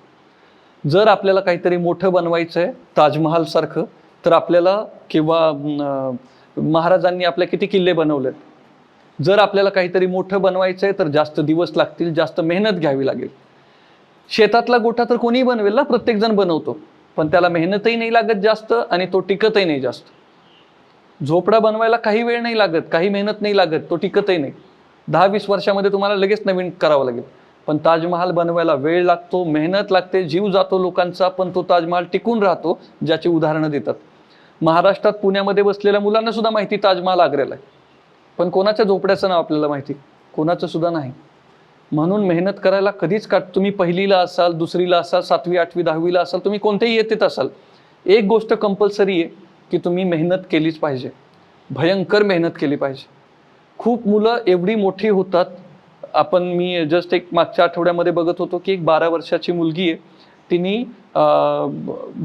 जर आपल्याला काहीतरी मोठं बनवायचं आहे ताजमहाल सारखं, तर आपल्याला किंवा महाराजांनी आपल्या किती किल्ले बनवलेत, जर आपल्याला काहीतरी मोठं बनवायचं आहे तर जास्त दिवस लागतील, जास्त मेहनत घ्यावी लागेल. शेतातला गोठा तर कोणीही बनवेल ना, प्रत्येक जण बनवतो, पण त्याला मेहनतही नाही लागत जास्त आणि तो टिकतही नाही जास्त. झोपडा बनवायला काही वेळ नाही लागत, काही मेहनत नाही लागत, तो टिकतही नाही. 10-20 वर्षामध्ये तुम्हाला लगेच नवीन करावं लागेल. पण ताजमहाल बनवायला वेळ लागतो, मेहनत लागते, जीव जातो लोकांचा, पण तो ताजमहाल टिकून राहतो, ज्याची उदाहरणं देतात. महाराष्ट्रात पुण्यामध्ये बसलेल्या मुलांना सुद्धा माहिती ताजमहाल आग्र्याला आहे, पण कोणाच्या झोपड्याचं नाव आपल्याला माहिती? कोणाचं सुद्धा नाही. म्हणून मेहनत करायला कधीच तुम्ही 1लीला असाल, 2रीला असाल, 7वी, 8वी, 10वीला असाल, तुम्ही कोणत्याही इयत्तेत असाल, एक गोष्ट कंपल्सरी आहे की तुम्ही मेहनत केलीच पाहिजे, भयंकर मेहनत केली पाहिजे. खूप मुलं एवढी मोठी होतात. मी जस्ट एक मागच्या आठवड्यामध्ये बघत होतो की एक 12 वर्षाची मुलगी आहे, तिने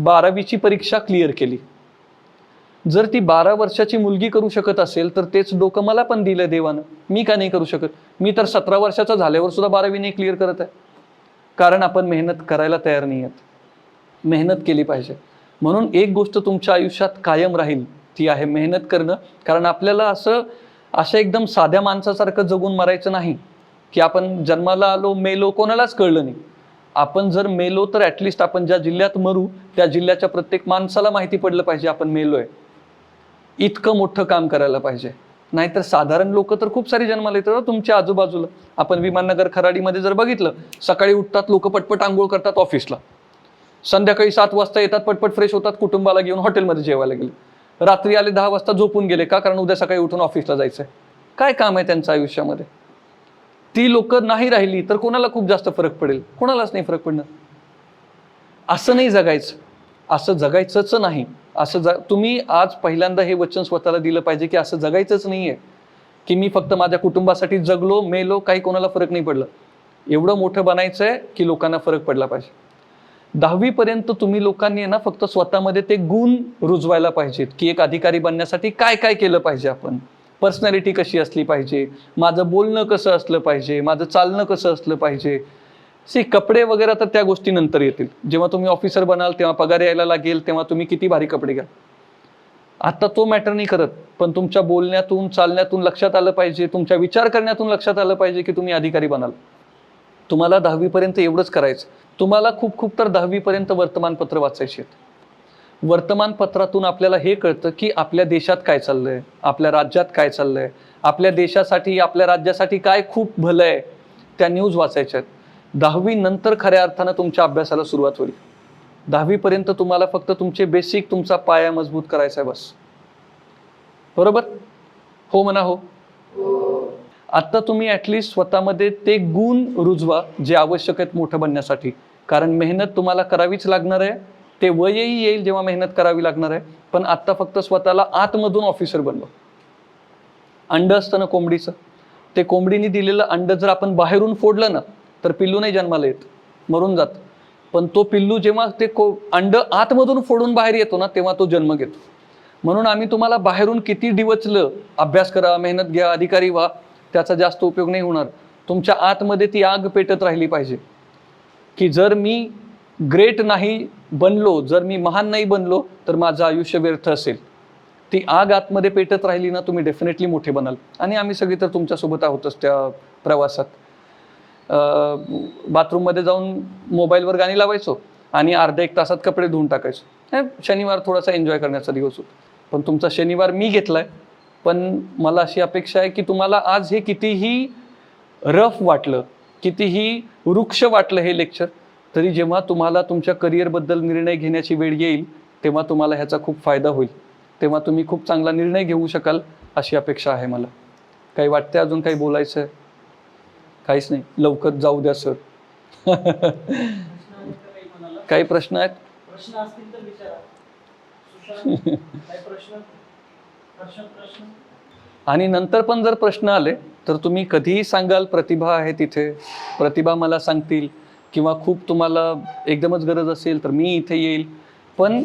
12वीची परीक्षा क्लिअर केली. जर ती 12 वर्षाची मुलगी करू शकत असेल तर तेच डोकं मला पण दिलं देवानं, मी का नाही करू शकत? मी तर 17 वर्षाचा झाल्यावर सुद्धा 12वी नाही क्लिअर करत आहे, कारण आपण मेहनत करायला तयार नाही आहेत. मेहनत केली पाहिजे. म्हणून एक गोष्ट तुमच्या आयुष्यात कायम राहील, ती आहे मेहनत करणं. कारण आपल्याला असं एकदम साध्या माणसासारखं जगून मरायचं नाही की आपण जन्माला आलो मेलो कोणालाच कळलं नाही. आपण जर मेलो तर ॲटलिस्ट आपण ज्या जिल्ह्यात मरू त्या जिल्ह्याच्या प्रत्येक माणसाला माहिती पडलं पाहिजे आपण मेलोय. इतकं मोठं काम करायला पाहिजे. नाहीतर साधारण लोक तर खूप सारी जन्माला येतात तुमच्या आजूबाजूला. आपण विमाननगर खराडीमध्ये जर बघितलं, सकाळी उठतात लोक, पटपट आंघोळ करतात ऑफिसला, संध्याकाळी 7 वाजता येतात, पटपट फ्रेश होतात, कुटुंबाला घेऊन हॉटेलमध्ये जेवायला गेले, रात्री आले 10 वाजता झोपून गेले. का? कारण उद्या सकाळी उठून ऑफिसला जायचंय. काय काम आहे त्यांचं आयुष्यामध्ये? ती लोक नाही राहिली तर कोणाला खूप जास्त फरक पडेल? कोणालाच नाही फरक पडणार. असं नाही जगायचं, असं जगायचंच नाही. तुम्ही आज पहिल्यांदा हे वचन स्वतःला दिलं पाहिजे की असं जगायचंच नाहीये की मी फक्त माझ्या कुटुंबासाठी जगलो मेलो काही कोणाला फरक नाही पडलं. एवढं मोठं बनायचंय की लोकांना फरक पडला पाहिजे. 10वी पर्यंत तुम्ही लोकांनी ना फक्त स्वतःमध्ये ते गुण रुजवायला पाहिजेत की एक अधिकारी बनण्यासाठी काय काय केलं पाहिजे आपण, पर्सनॅलिटी कशी असली पाहिजे, माझं बोलणं कसं असलं पाहिजे, माझं चालणं कसं असलं पाहिजे. कपडे वगैरे तर त्या गोष्टी नंतर येतील. जेव्हा तुम्ही ऑफिसर बनाल तेव्हा पगार यायला लागेल तेव्हा तुम्ही किती भारी कपडे घ्या, आता तो मॅटर नाही करत. पण तुमच्या बोलण्यातून चालण्यातून लक्षात आलं पाहिजे, तुमच्या विचार करण्यातून लक्षात आलं पाहिजे की तुम्ही अधिकारी बनाल. तुम्हाला 10वी पर्यंत एवढंच करायचं. तुम्हाला खूप तर 10वी पर्यंत वर्तमानपत्र वाचायची आहेत. वर्तमानपत्रातून आपल्याला हे कळतं की आपल्या देशात काय चाललंय, आपल्या राज्यात काय चाललंय, आपल्या देशासाठी आपल्या राज्यासाठी काय खूप भलं आहे, त्या न्यूज वाचायच्या आहेत. 10वी नंतर खऱ्या अर्थानं तुमच्या अभ्यासाला सुरुवात होईल. 10वी पर्यंत तुम्हाला फक्त तुमचे बेसिक, तुमचा पाया मजबूत करायचा आहे बस. बरोबर? हो म्हणा हो. आता तुम्ही ॲटलिस्ट स्वतःमध्ये ते गुण रुजवा जे आवश्यक आहेत मोठं बनण्यासाठी. कारण मेहनत तुम्हाला करावीच लागणार आहे. ते वयही येईल जेव्हा मेहनत करावी लागणार आहे. पण आत्ता फक्त स्वतःला आतमधून ऑफिसर बनवा. अंड असतं ना कोंबडीचं, ते कोंबडीने दिलेलं अंड जर आपण बाहेरून फोडलं ना तर पिल्लू नाही जन्माला येत, मरून जात. पण तो पिल्लू जेव्हा ते अंड आतमधून फोडून बाहेर येतो ना तेव्हा तो जन्म घेतो. म्हणून आम्ही तुम्हाला बाहेरून किती डिवचलं, अभ्यास करा, मेहनत घ्या, अधिकारी व्हा, त्याचा जास्त उपयोग नाही होणार. तुमच्या आतमध्ये ती आग पेटत राहिली पाहिजे की जर मी ग्रेट नाही बनलो, जर मी महान नाही बनलो तर माझं आयुष्य व्यर्थ असेल. ती आग आतमध्ये पेटत राहिली ना तुम्ही डेफिनेटली मोठे बनाल. आणि आम्ही सगळी तर तुमच्यासोबत आहोतच त्या प्रवासात. बाथरूममध्ये जाऊन मोबाईलवर गाणी लावायचो आणि अर्ध्या 1 तासात कपडे धुवून टाकायचो. शनिवार थोडासा एन्जॉय करण्याचा दिवस होता. पण तुमचा शनिवार मी घेतलाय. पण मला अशी अपेक्षा आहे की तुम्हाला आज हे कितीही रफ वाटलं, कितीही वृक्ष वाटलं हे लेक्चर, तरी जेव्हा तुम्हाला तुमच्या करिअरबद्दल निर्णय घेण्याची वेळ येईल तेव्हा तुम्हाला ह्याचा खूप फायदा होईल. तेव्हा तुम्ही खूप चांगला निर्णय घेऊ शकाल अशी अपेक्षा आहे मला. काही वाटतंय अजून काही बोलायचं आहे? काहीच नाही, लवकर जाऊ द्या सर. काही प्रश्न आहेत? प्रश्न असतील तर विचारा. आणि नंतर पण जर प्रश्न आले तर तुम्ही कधीही सांगाल. प्रतिभा आहे तिथे, प्रतिभा मला सांगतील. किंवा खूप तुम्हाला एकदमच गरज असेल तर मी इथे येईल. पण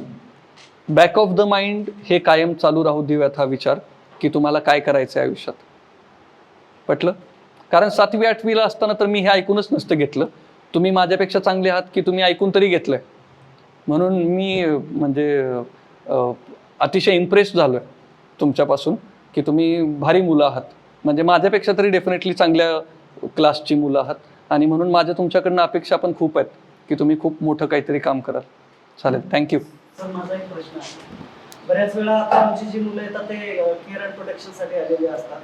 बॅक ऑफ द माइंड हे कायम चालू राहू देऊयात हा विचार की तुम्हाला काय करायचं आहे आयुष्यात. पटलं? कारण 7वी 8वीला असताना तर मी हे ऐकूनच नसतं घेतलं. तुम्ही माझ्यापेक्षा चांगले आहात की तुम्ही ऐकून तरी घेतलंय. म्हणून मी म्हणजे अतिशय इम्प्रेस झालोय तुमच्यापासून की तुम्ही भारी मुलं आहात. म्हणजे माझ्यापेक्षा तरी डेफिनेटली चांगल्या क्लासची मुलं आहात. आणि म्हणून माझ्या तुमच्याकडनं अपेक्षा पण खूप आहेत की तुम्ही खूप मोठं काहीतरी काम कराल. चालेल, थँक्यू. सर, माझा एक प्रश्न आहे. बऱ्याच वेळा आता आमची जी मुलं येतात ते केअर अँड प्रोटेक्शनसाठी आलेली असतात.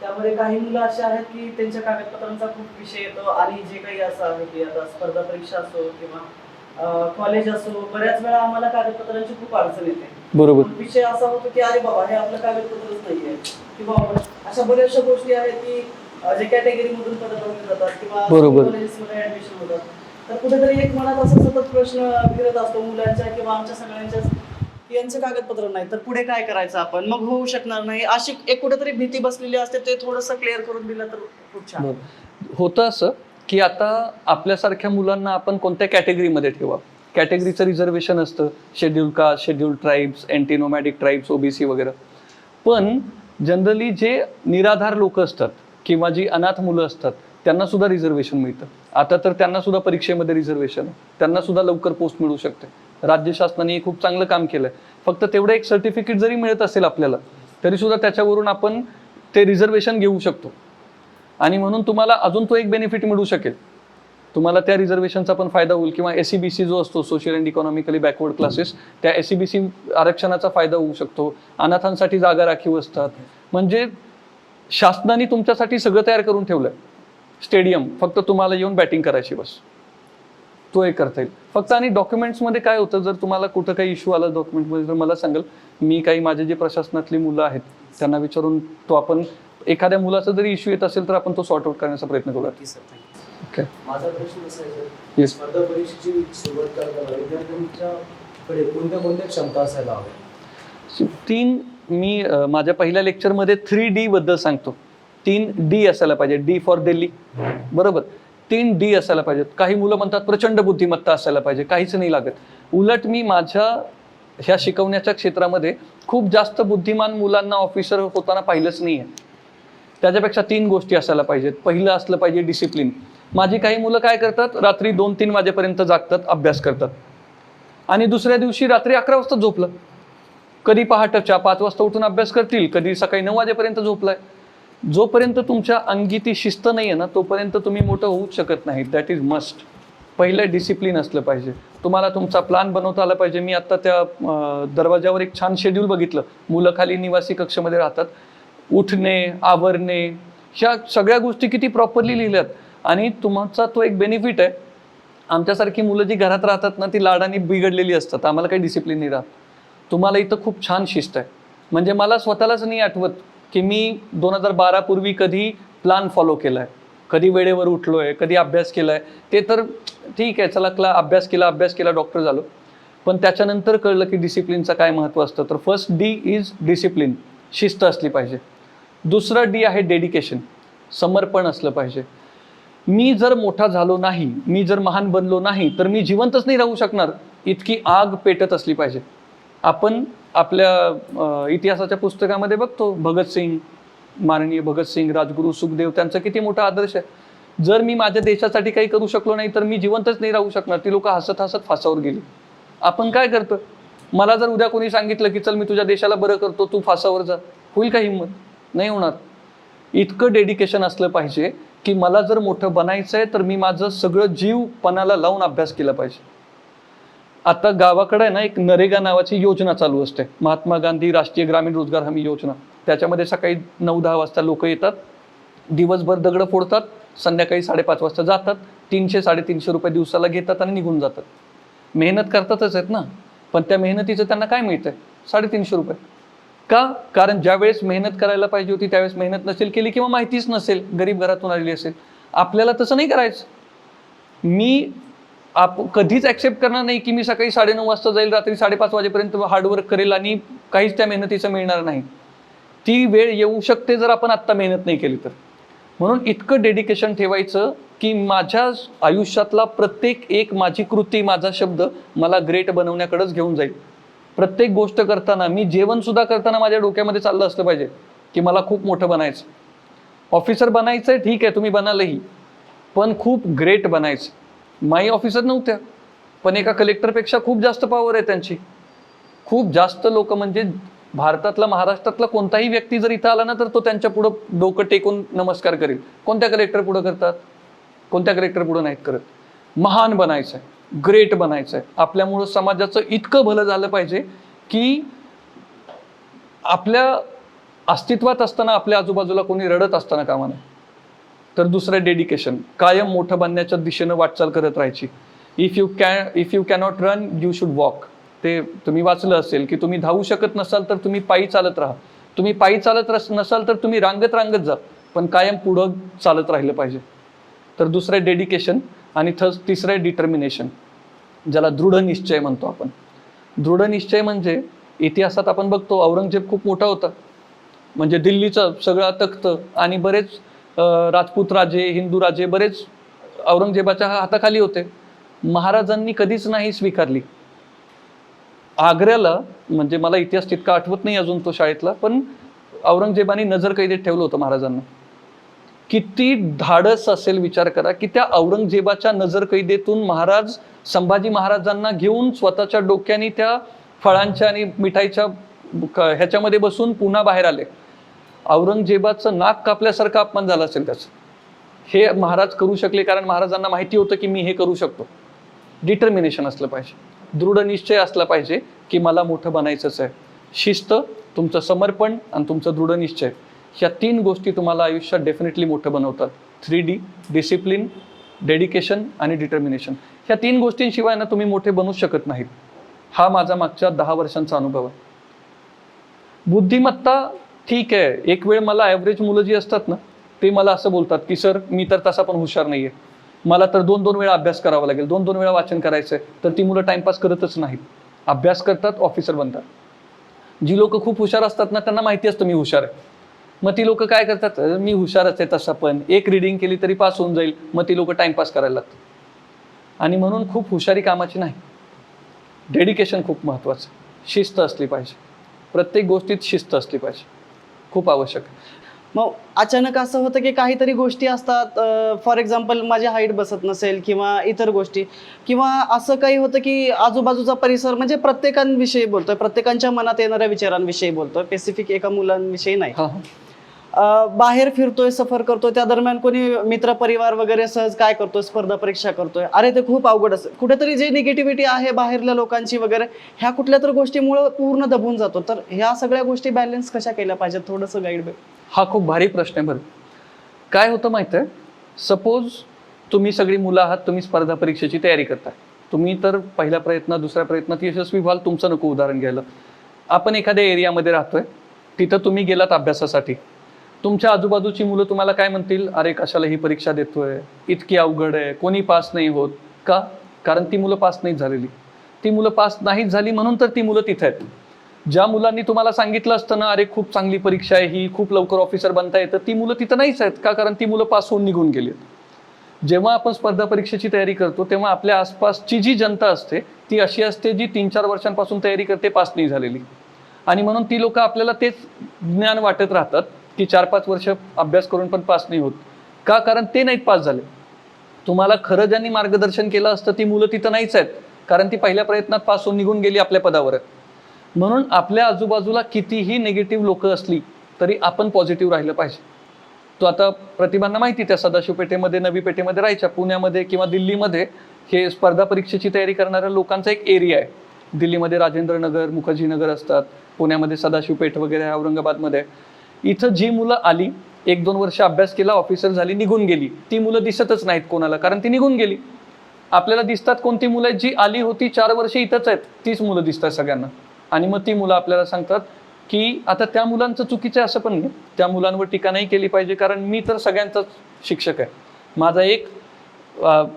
त्यामध्ये काही मुलं अशी आहेत की त्यांच्या कागदपत्रांचा खूप विषय येतो आणि जे काही असं आहे की आता स्पर्धा परीक्षा असो किंवा कॉलेज असो, बऱ्याच वेळा आम्हाला कागदपत्रांची खूप अडचण येते. बरोबर. विषय असा होतो की अरे बाबा हे आपलं कागदपत्रच नाही आहे किंवा अशा बऱ्याचशा गोष्टी आहेत की जे कॅटेगरीमधून पदं भरली जातात किंवा कॉलेजेसमध्ये ऍडमिशन होतात. तर कुठेतरी एक मनात असा सतत प्रश्न फिरत असतो मुलांच्या किंवा आमच्या सगळ्यांच्याच की यांचं कागदपत्र नाही तर पुढे काय करायचं आपण, मग होऊ शकणार नाही, अशी एक कुठेतरी भीती बसलेली असते. ते थोडंसं क्लिअर करून दिलं तर खूप छान होतं. असं की आता आपल्यासारख्या मुलांना आपण कोणत्या कॅटेगरीमध्ये ठेवा. कॅटेगरीचं रिझर्वेशन असतं, schedule caste, schedule tribes, anti nomadic tribes, OBC वगैरे. पण जनरली जे निराधार लोक असतात किंवा जी अनाथ मुलं असतात त्यांना सुद्धा रिझर्वेशन मिळतं. आता तर त्यांना सुद्धा परीक्षेमध्ये रिझर्वेशन आहे, त्यांना सुद्धा लवकर पोस्ट मिळू शकते. राज्य शासनाने खूप चांगलं काम केलं आहे. फक्त तेवढं एक सर्टिफिकेट जरी मिळत असेल आपल्याला तरी सुद्धा त्याच्यावरून आपण ते रिझर्वेशन घेऊ शकतो. आणि म्हणून तुम्हाला अजून तो एक बेनिफिट मिळू शकेल, तुम्हाला त्या रिझर्वेशनचा पण फायदा होईल. किंवा SEBC जो असतो, social and economically backward classes, त्या SEBC आरक्षणाचा फायदा होऊ शकतो. अनाथांसाठी जागा राखीव असतात. म्हणजे शासनाने तुमच्यासाठी सगळं तयार करून ठेवलंय. स्टेडियम फक्त तुम्हाला येऊन बॅटिंग करायची बस, तो एक करता येईल फक्त. आणि डॉक्युमेंट्समध्ये काय होतं, जर तुम्हाला कुठं काही इश्यू आला डॉक्युमेंटमध्ये तर मला सांगाल, मी काही माझे जे प्रशासनातली मुलं आहेत त्यांना विचारून तो आपण एखाद्या मुलाचा जरी इश्यू येत असेल तर आपण तो सॉर्ट आउट करण्याचा प्रयत्न करूया. ओके. माझा प्रश्न असा आहे Yes. स्पर्धा परीक्षेची सुरुवात करताना विद्यार्थ्यांच्याकडे कोणत्या कोणत्या क्षमता असायला हव्या? मी माझ्या पहिल्या लेक्चरमध्ये 3D बद्दल सांगतो. 3D असायला पाहिजे. D फॉर दिल्ली, बरोबर. 3D असायला पाहिजेत. काही मुलं म्हणतात प्रचंड बुद्धिमत्ता असायला पाहिजे, काहीच नाही लागत. उलट मी माझ्या ह्या शिकवण्याच्या क्षेत्रामध्ये खूप जास्त बुद्धिमान मुलांना ऑफिसर होताना पाहिलंच नाही आहे. त्याच्यापेक्षा 3 गोष्टी असायला पाहिजेत. पहिलं असलं पाहिजे डिसिप्लिन. माझी काही मुलं काय करतात, रात्री 2-3 वाजेपर्यंत जागतात, अभ्यास करतात आणि दुसऱ्या दिवशी रात्री 11 वाजता झोपलं. कधी पहाटेच्या 5 वाजता उठून अभ्यास करतील, कधी सकाळी 9 वाजेपर्यंत झोपलाय. जोपर्यंत तुमच्या अंगी ती शिस्त नाही आहे ना तोपर्यंत तुम्ही मोठं होऊच शकत नाही. That is must. पहिलं डिसिप्लिन असलं पाहिजे. तुम्हाला तुमचा प्लॅन बनवता आला पाहिजे. मी आता त्या दरवाजावर एक छान शेड्यूल बघितलं. मुलं खाली निवासी कक्षामध्ये राहतात. उठणे, आवरणे, ह्या सगळ्या गोष्टी किती प्रॉपरली लिहिल्यात. आणि तुमचा तो एक बेनिफिट आहे. आमच्यासारखी मुलं जी घरात राहतात ना ती लाडाने बिघडलेली असतात. आम्हाला काही डिसिप्लिन नाही राहत. तुम्हाला इथं खूप छान शिस्त आहे. म्हणजे मला स्वतःलाच नाही आठवत की मी 2012 पूर्वी कधी प्लॅन फॉलो केला आहे, कधी वेळेवर उठलो आहे, कधी अभ्यास केला आहे. ते तर ठीक आहे, चला अभ्यास केला डॉक्टर झालो. पण त्याच्यानंतर कळलं की डिसिप्लिनचं काय महत्त्व असतं. तर फर्स्ट D इज डिसिप्लिन, शिस्त असली पाहिजे. दुसरं D आहे डेडिकेशन, समर्पण असलं पाहिजे. मी जर मोठा झालो नाही, मी जर महान बनलो नाही तर मी जिवंतच नाही राहू शकणार. इतकी आग पेटत असली पाहिजे. आपण आपल्या इतिहासाच्या पुस्तकामध्ये बघतो भगतसिंग, माननीय भगतसिंग, राजगुरू सुखदेव, त्यांचा किती मोठा आदर्श आहे. जर मी माझ्या देशासाठी काही करू शकलो नाही तर मी जिवंतच नाही राहू शकणार. ती लोक हसत हसत फासावर गेली. आपण काय करतो, मला जर उद्या कोणी सांगितलं की चल मी तुझ्या देशाला बरं करतो, तू फासावर जा, होईल का हिंमत? नाही होणार. इतकं डेडिकेशन असलं पाहिजे की मला जर मोठं बनायचं आहे तर मी माझं सगळं जीव पणाला लावून अभ्यास केला पाहिजे. आता गावाकडे ना एक नरेगा नावाची योजना चालू असते, महात्मा गांधी राष्ट्रीय ग्रामीण रोजगार हमी योजना. त्याच्यामध्ये सकाळी 9-10 वाजता लोक येतात, दिवसभर दगडं फोडतात, संध्याकाळी 5:30 वाजता जातात, 300-350 रुपये दिवसाला घेतात आणि निघून जातात. मेहनत करतातच आहेत ना, पण त्या मेहनतीचं त्यांना काय मिळतंय? 350 रुपये. का? कारण ज्यावेळेस मेहनत करायला पाहिजे होती त्यावेळेस मेहनत नसेल केली किंवा माहितीच नसेल, गरीब घरातून आलेली असेल. आपल्याला तसं नाही करायचं. मी कधीच ॲक्सेप्ट करणार नाही की मी सकाळी 9:30 वाजता जाईल, रात्री 5:30 वाजेपर्यंत हार्डवर्क करेल आणि काहीच त्या मेहनतीचं मिळणार नाही. ती वेळ येऊ शकते जर आपण आत्ता मेहनत नाही केली तर. म्हणून इतकं डेडिकेशन ठेवायचं की माझ्या आयुष्यातला प्रत्येक एक माझी कृती, माझा शब्द मला ग्रेट बनवण्याकडेच घेऊन जाईल. प्रत्येक गोष्ट करताना, मी जेवणसुद्धा करताना माझ्या डोक्यामध्ये चाललं असलं पाहिजे की मला खूप मोठं बनायचं. ऑफिसर बनायचं आहे, ठीक आहे तुम्ही बनालही, पण खूप ग्रेट बनायचं. माई ऑफिसर नव्हत्या, पण एका कलेक्टरपेक्षा खूप जास्त पॉवर आहे त्यांची. खूप जास्त लोक, म्हणजे भारतातला, महाराष्ट्रातला कोणताही व्यक्ती जर इथं आला ना तर तो त्यांच्या पुढं डोकं टेकून नमस्कार करेल. कोणत्या कलेक्टर पुढं करतात? कोणत्या कलेक्टर पुढं नाहीत करत. महान बनायचं आहे, ग्रेट बनायचं आहे. आपल्यामुळं समाजाचं इतकं भलं झालं पाहिजे की आपल्या अस्तित्वात असताना आपल्या आजूबाजूला कोणी रडत असताना कामा नये. तर दुसरं डेडिकेशन, कायम मोठं बनण्याच्या दिशेनं वाटचाल करत राहायची. If you cannot run you should walk. ते तुम्ही वाचलं असेल की तुम्ही धावू शकत नसाल तर तुम्ही पायी चालत राहा. तुम्ही पायी चालत नसाल तर तुम्ही रांगत जा, पण कायम पुढं चालत राहिलं पाहिजे. तर दुसरं आहे डेडिकेशन. आणि तिसरं आहे डिटर्मिनेशन, ज्याला दृढ निश्चय म्हणतो आपण. दृढ निश्चय म्हणजे इतिहासात आपण बघतो औरंगजेब खूप मोठा होता, म्हणजे दिल्लीचं सगळं तख्त आणि बरेच राजपूत राजे, हिंदू राजे बरेच औरंगजेबाच्या हाताखाली होते. महाराजांनी कधीच नाही स्वीकारली. आग्र्याला, म्हणजे मला इतिहास तितका आठवत नाही अजून तो शाळेतला, पण औरंगजेबाने नजर कैदेत ठेवलं होतं महाराजांना. किती धाडस असेल विचार करा, की त्या औरंगजेबाच्या नजरकैदेतून महाराज संभाजी महाराजांना घेऊन स्वतःच्या डोक्याने त्या फळांच्या आणि मिठाईच्या ह्याच्यामध्ये बसून पुन्हा बाहेर आले. औरंगजेबाचं नाक कापल्यासारखं अपमान झाला असेल त्याचं. हे महाराज करू शकले कारण महाराजांना माहिती होतं की मी हे करू शकतो. डिटर्मिनेशन असलं पाहिजे, दृढ निश्चय असला पाहिजे की मला मोठं बनायचंच आहे. शिस्त, तुमचं समर्पण आणि तुमचं दृढ निश्चय, ह्या 3 गोष्टी तुम्हाला आयुष्यात डेफिनेटली मोठं बनवतात. 3D, डिसिप्लिन, डेडिकेशन आणि डिटर्मिनेशन. ह्या 3 गोष्टींशिवाय ना तुम्ही मोठे बनू शकत नाहीत. हा माझा मागच्या 10 वर्षांचा अनुभव आहे. बुद्धिमत्ता ठीक आहे, एक वेळ मला ॲव्हरेज मुलं जी असतात ना ते मला असं बोलतात की सर मी तर तसा पण हुशार नाही आहे, मला तर 2-2 वेळा अभ्यास करावा लागेल, 2-2 वेळा वाचन करायचं आहे. तर ती मुलं टाइमपास करतच नाहीत, अभ्यास करतात, ऑफिसर बनतात. जी लोक खूप हुशार असतात ना त्यांना माहिती असतं मी हुशार आहे, मग ती लोक काय करतात, मी हुशारच आहे तसा पण, एक रीडिंग केली तरी पास होऊन जाईल, मग ती लोक टाइमपास करायला लागतात. आणि म्हणून खूप हुशारी कामाची नाही. डेडिकेशन खूप महत्त्वाचं, शिस्त असली पाहिजे, प्रत्येक गोष्टीत शिस्त असली पाहिजे, खूप आवश्यक. मग अचानक असं होतं की काहीतरी गोष्टी असतात, फॉर एक्झाम्पल माझी हाईट बसत नसेल किंवा इतर गोष्टी, किंवा असं काही होतं की आजूबाजूचा परिसर, म्हणजे प्रत्येकांविषयी बोलतोय, प्रत्येकांच्या मनात येणाऱ्या विचारांविषयी बोलतोय, स्पेसिफिक एका मुलांविषयी नाही. बाहेर फिरतोय, सफर करतोय, त्या दरम्यान कोणी मित्र परिवार वगैरे सहज काय करतोय, स्पर्धा परीक्षा करतोय, अरे ते खूप अवघड असतं, कुठेतरी जे निगेटिव्हिटी आहे बाहेरल्या लोकांची वगैरे, ह्या कुठल्या तर गोष्टीमुळे पूर्ण दबून जातो. तर ह्या सगळ्या गोष्टी बॅलन्स कशा केल्या पाहिजेत, थोडंसं गाईड. हा खूप भारी प्रश्न आहे. बरं काय होतं माहिती आहे, सपोज तुम्ही सगळी मुलं आहात, तुम्ही स्पर्धा परीक्षेची तयारी करताय, तुम्ही तर पहिल्या प्रयत्नात दुसऱ्या प्रयत्नात यशस्वी व्हाल, तुमचं नको उदाहरण घ्यायला. आपण एखाद्या एरियामध्ये राहतोय, तिथं तुम्ही गेलात अभ्यासासाठी, तुमच्या आजूबाजूची मुलं तुम्हाला काय म्हणतील, अरे कशाला ही परीक्षा देतोय, इतकी अवघड आहे, कोणी पास नाही होत. का? कारण ती मुलं पास नाही झालेली. ती मुलं पास नाहीच झाली म्हणून तर ती मुलं तिथे आहेत. ज्या मुलांनी तुम्हाला सांगितलं असतं ना, अरे खूप चांगली परीक्षा आहे ही, खूप लवकर ऑफिसर बनता येतं, ती मुलं तिथं नाहीच आहेत. का? कारण ती मुलं पास होऊन निघून गेली. जेव्हा आपण स्पर्धा परीक्षेची तयारी करतो तेव्हा आपल्या आसपासची जी जनता असते ती अशी असते जी 3-4 वर्षांपासून तयारी करते, पास नाही झालेली. आणि म्हणून ती लोक आपल्याला तेच ज्ञान वाटत राहतात की 4-5 वर्ष अभ्यास करून पण पास नाही होत. का? कारण ते नाहीत पास झाले. तुम्हाला खरं ज्यांनी मार्गदर्शन केलं असतं ती मुलं तिथं नाहीच आहेत, कारण ती पहिल्या प्रयत्नात पास होऊन निघून गेली आपल्या पदावर. म्हणून आपल्या आजूबाजूला कितीही निगेटिव्ह लोक असली तरी आपण पॉझिटिव्ह राहिलं पाहिजे. तो आता प्रतिभांना माहिती, त्या सदाशिव पेठेमध्ये, नवी पेठेमध्ये राहायच्या, पुण्यामध्ये किंवा दिल्लीमध्ये हे स्पर्धा परीक्षेची तयारी करणाऱ्या लोकांचा एक एरिया आहे. दिल्लीमध्ये राजेंद्र नगर, मुखर्जी नगर असतात, पुण्यामध्ये सदाशिव पेठ वगैरे, औरंगाबादमध्ये. इथं जी मुलं आली, 1-2 वर्ष अभ्यास केला, ऑफिसर झाली, निघून गेली, ती मुलं दिसतच नाहीत कोणाला, कारण ती निघून गेली. आपल्याला दिसतात कोणती मुलं आहेत, जी आली होती 4 वर्ष इथंच आहेत, तीच मुलं दिसतात सगळ्यांना. आणि मग ती मुलं आपल्याला सांगतात की आता त्या मुलांचं चुकीचं आहे असं पण नाही, त्या मुलांवर टीका नाही केली पाहिजे, कारण मी तर सगळ्यांचाच शिक्षक आहे.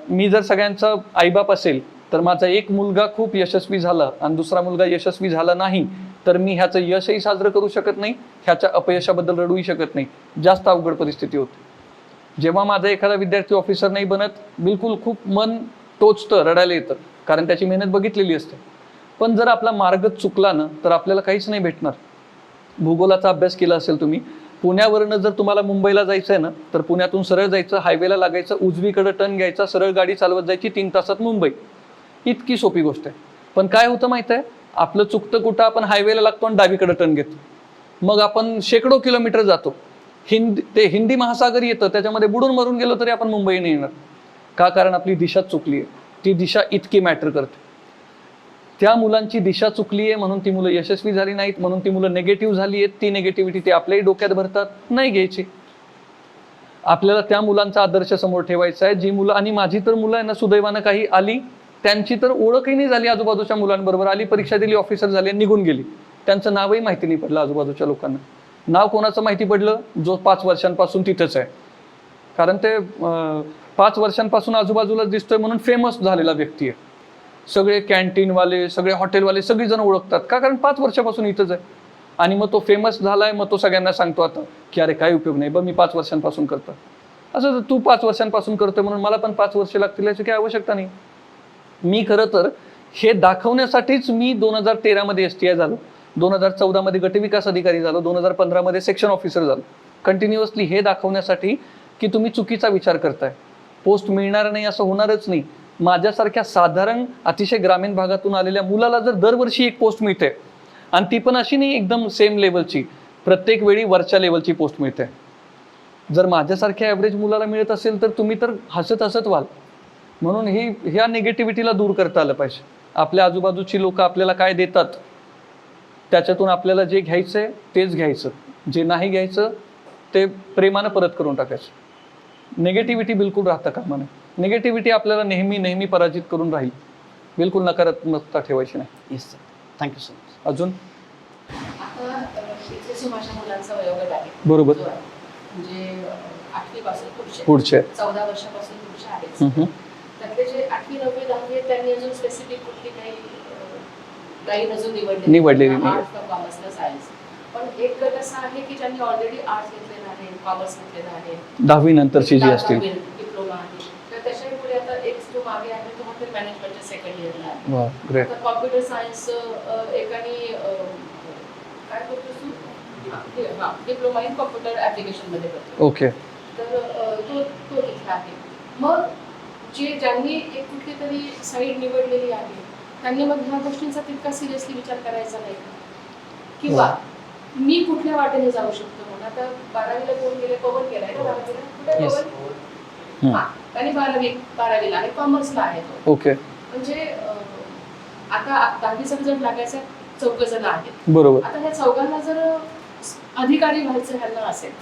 मी जर सगळ्यांचा आईबाप असेल तर माझा एक मुलगा खूप यशस्वी झाला आणि दुसरा मुलगा यशस्वी झाला नाही तर मी ह्याचं यशही साजरं करू शकत नाही, ह्याच्या अपयशाबद्दल रडूही शकत नाही. जास्त अवघड परिस्थिती होती. जेव्हा माझा एखादा विद्यार्थी ऑफिसर नाही बनत, बिलकुल खूप मन टोचतं, रडायला येतं, कारण त्याची मेहनत बघितलेली असते. पण जर आपला मार्ग चुकला ना तर आपल्याला काहीच नाही भेटणार. भूगोलाचा अभ्यास केला असेल तुम्ही, पुण्यावरनं जर तुम्हाला मुंबईला जायचं आहे ना तर पुण्यातून सरळ जायचं, हायवेला लागायचं, उजवीकडे टर्न घ्यायचा, सरळ गाडी चालवत जायची, 3 तासात मुंबई. इतकी सोपी गोष्ट आहे. पण काय होतं माहिती आहे, आपलं चुकतं कुठं, आपण हायवेला लागतो आणि डावीकडे टर्न घेतो, मग आपण शेकडो किलोमीटर जातो, हिंदी महासागर येतं, त्याच्यामध्ये बुडून मरून गेलो तरी आपण मुंबई नाही येणार. का? कारण आपली दिशा चुकली आहे. ती दिशा इतकी मॅटर करते. त्या मुलांची दिशा चुकली आहे म्हणून ती मुलं यशस्वी झाली नाहीत, म्हणून ती मुलं नेगेटिव्ह झाली आहेत. ती नेगेटिव्हिटी ते आपल्याही डोक्यात भरतात, नाही घ्यायची. आपल्याला त्या मुलांचा आदर्श समोर ठेवायचा आहे, जी मुलं, आणि माझी तर मुलं आहे ना सुदैवानं काही आली, त्यांची तर ओळखही नाही झाली आजूबाजूच्या मुलांबरोबर, आली, परीक्षा दिली, ऑफिसर झाले, निघून गेली, त्यांचं नावही माहिती नाही पडलं आजूबाजूच्या लोकांना. नाव कोणाचं माहिती पडलं? जो 5 वर्षांपासून तिथंच आहे, कारण ते 5 वर्षांपासून आजूबाजूला दिसतोय म्हणून फेमस झालेला व्यक्ती आहे. सगळे कॅन्टीनवाले, सगळे हॉटेलवाले, सगळीजण ओळखतात. का? कारण 5 वर्षापासून इथंच आहे. आणि मग तो फेमस झालाय, मग तो सगळ्यांना सांगतो आता की अरे काही उपयोग नाही, बघ मी 5 वर्षांपासून करतो. असं तू 5 वर्षांपासून करतोय म्हणून मला पण 5 वर्ष लागतील याची काही आवश्यकता नाही. मी खरं तर हे दाखवण्यासाठीच मी 2013 मध्ये STI झालो, 2014 मध्ये गट विकास अधिकारी झालो, 2015 मध्ये सेक्शन ऑफिसर झालो. कंटिन्युअसली हे दाखवण्यासाठी की तुम्ही चुकीचा विचार करताय. पोस्ट मिळणार नाही असं होणारच नाही. माझ्यासारख्या साधारण अतिशय ग्रामीण भागातून आलेल्या मुलाला जर दरवर्षी एक पोस्ट मिळते आणि ती पण अशी नाही एकदम सेम लेवलची, प्रत्येक वेळी वरच्या लेवलची पोस्ट मिळते. जर माझ्यासारख्या ॲव्हरेज मुलाला मिळत असेल तर तुम्ही तर हसत हसत व्हाल. म्हणून ह्या निगेटिव्हिटीला दूर करता आलं पाहिजे. आपल्या आजूबाजूची लोक आपल्याला काय देतात त्याच्यातून आपल्याला जे घ्यायचं आहे तेच घ्यायचं, जे नाही घ्यायचं ते प्रेमानं परत करून टाकायचं. निगेटिव्हिटी बिलकुल राहता कामा नये. निगेटिव्हिटी आपल्याला नेहमी पराजित करून राहील. बिलकुल नकारात्मकता ठेवायची नाही. Yes sir, thank you sir. अजून आता इथे जो माझ्या मुलांचा वयोगट आहे बरोबर. जो आहे, म्हणजे 8वी पासून पुढचे 14 वर्षापासून पुढचे आहेत. हम्म. त्यातले जे 8वी 9वी 10वी आहेत त्यांनी अजून स्पेसिफिक कुठली काही लाईन अजून निवडलेली नाही. आर्ट्स किंवा कॉमर्स किंवा सायन्स. पण एक गट असा आहे की ज्यांनी ऑलरेडी आर्ट्स घेतलेला आहे, कॉमर्स घेतलेला आहे, 10वी नंतरची जी असतील. डिप्लोमा आहे. तर त्याच्याही पुढे आता एक जो मागे आहे तो हॉटेल मॅनेजमेंटच्या सेकंड इयरला आहे. वा ग्रेट. आता कॉम्प्युटर सायन्स एकाने काय करतो डिप्लोमा इन कॉम्प्युटर ऍप्लिकेशन मध्ये करतो. ओके. तर तो तिथे आहे. मग ज्यांनी एक कुठली तरी साईड निवडलेली आहे त्यांनी मग ह्या गोष्टींचा तितका सिरियसली विचार करायचा नाही का? किंवा मी कुठल्या वाटेने जाऊ शकतो. म्हणून आता 12वीला कोण गेले, पवन केलाय ना 12वीला. कुठे Yes. पवन? हा, आणि 12वीला आहे, कॉमर्सला आहे तो. ओके. म्हणजे आता 10वीचा रिझल्ट लागायचा 4 जण आहेत. बरोबर. आता ह्या चौघांना जर अधिकारी व्हायचं ह्यांना असेल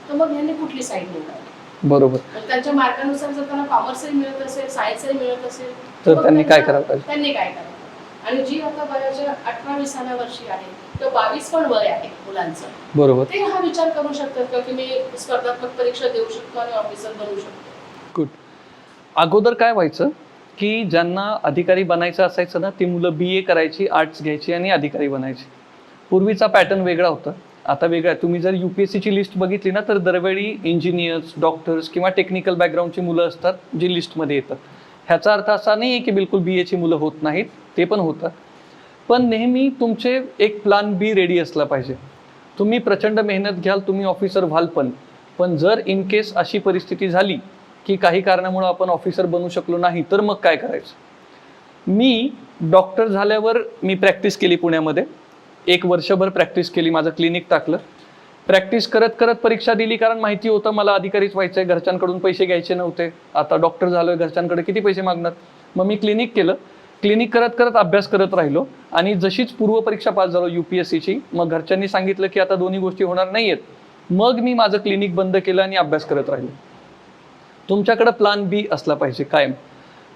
तर मग ह्यांनी कुठली साईड निवडावी? बरोबर. म्हणजे त्यांच्या मार्कानुसार जर त्यांना कॉमर्सही मिळत असेल, सायन्सही मिळत असेल तर मग त्यांनी काय करावं पाहिजे? त्यांनी काय करावं? आणि जी आता वयाच्या 18-20 वर्षी आहे तर 22 पण वय आहे मुलांचं, बरोबर. ते हा विचार करू शकतात का की मी स्पर्धात्मक परीक्षा देऊ शकतो आणि ऑफिसर बनू शकतो. गुड. अगोदर काय व्हायचं की ज्यांना अधिकारी बनायचं असायचं ना ती मुलं BA करायची, आर्ट्स घ्यायची आणि अधिकारी बनायची. पूर्वीचा पॅटर्न वेगळा होता, आता वेगळा. तुम्ही जर UPSCची लिस्ट बघितली ना तर दरवेळी इंजिनियर्स, डॉक्टर्स किंवा टेक्निकल बॅकग्राऊंडची मुलं असतात जी लिस्टमध्ये येतात. ह्याचा अर्थ असा नाही आहे की बिलकुल BAची मुलं होत नाहीत, ते पण होतात. पण नेहमी तुमचे एक प्लॅन B रेडी असला पाहिजे. तुम्ही प्रचंड मेहनत घ्याल, तुम्ही ऑफिसर व्हाल, पण जर इन केस अशी परिस्थिती झाली की काही कारणामुळे आपण ऑफिसर बनू शकलो नाही तर मग काय करायचं? मी डॉक्टर झाल्यावर मी प्रॅक्टिस केली पुण्यामध्ये. 1 वर्षभर प्रॅक्टिस केली, माझं क्लिनिक टाकलं. प्रॅक्टिस करत करत परीक्षा दिली, कारण माहिती होतं मला अधिकारीच व्हायचं आहे, घरच्यांकडून पैसे घ्यायचे नव्हते. आता डॉक्टर झालोय, घरच्यांकडे किती पैसे मागणार? मग मी क्लिनिक केलं. क्लिनिक करत करत अभ्यास करत राहिलो आणि जशीच पूर्वपरीक्षा पास झालो UPSCची, मग घरच्यांनी सांगितलं की आता दोन्ही गोष्टी होणार नाही आहेत. मग मी माझं क्लिनिक बंद केलं आणि अभ्यास करत राहिलो. तुमच्याकडे प्लॅन B असला पाहिजे कायम.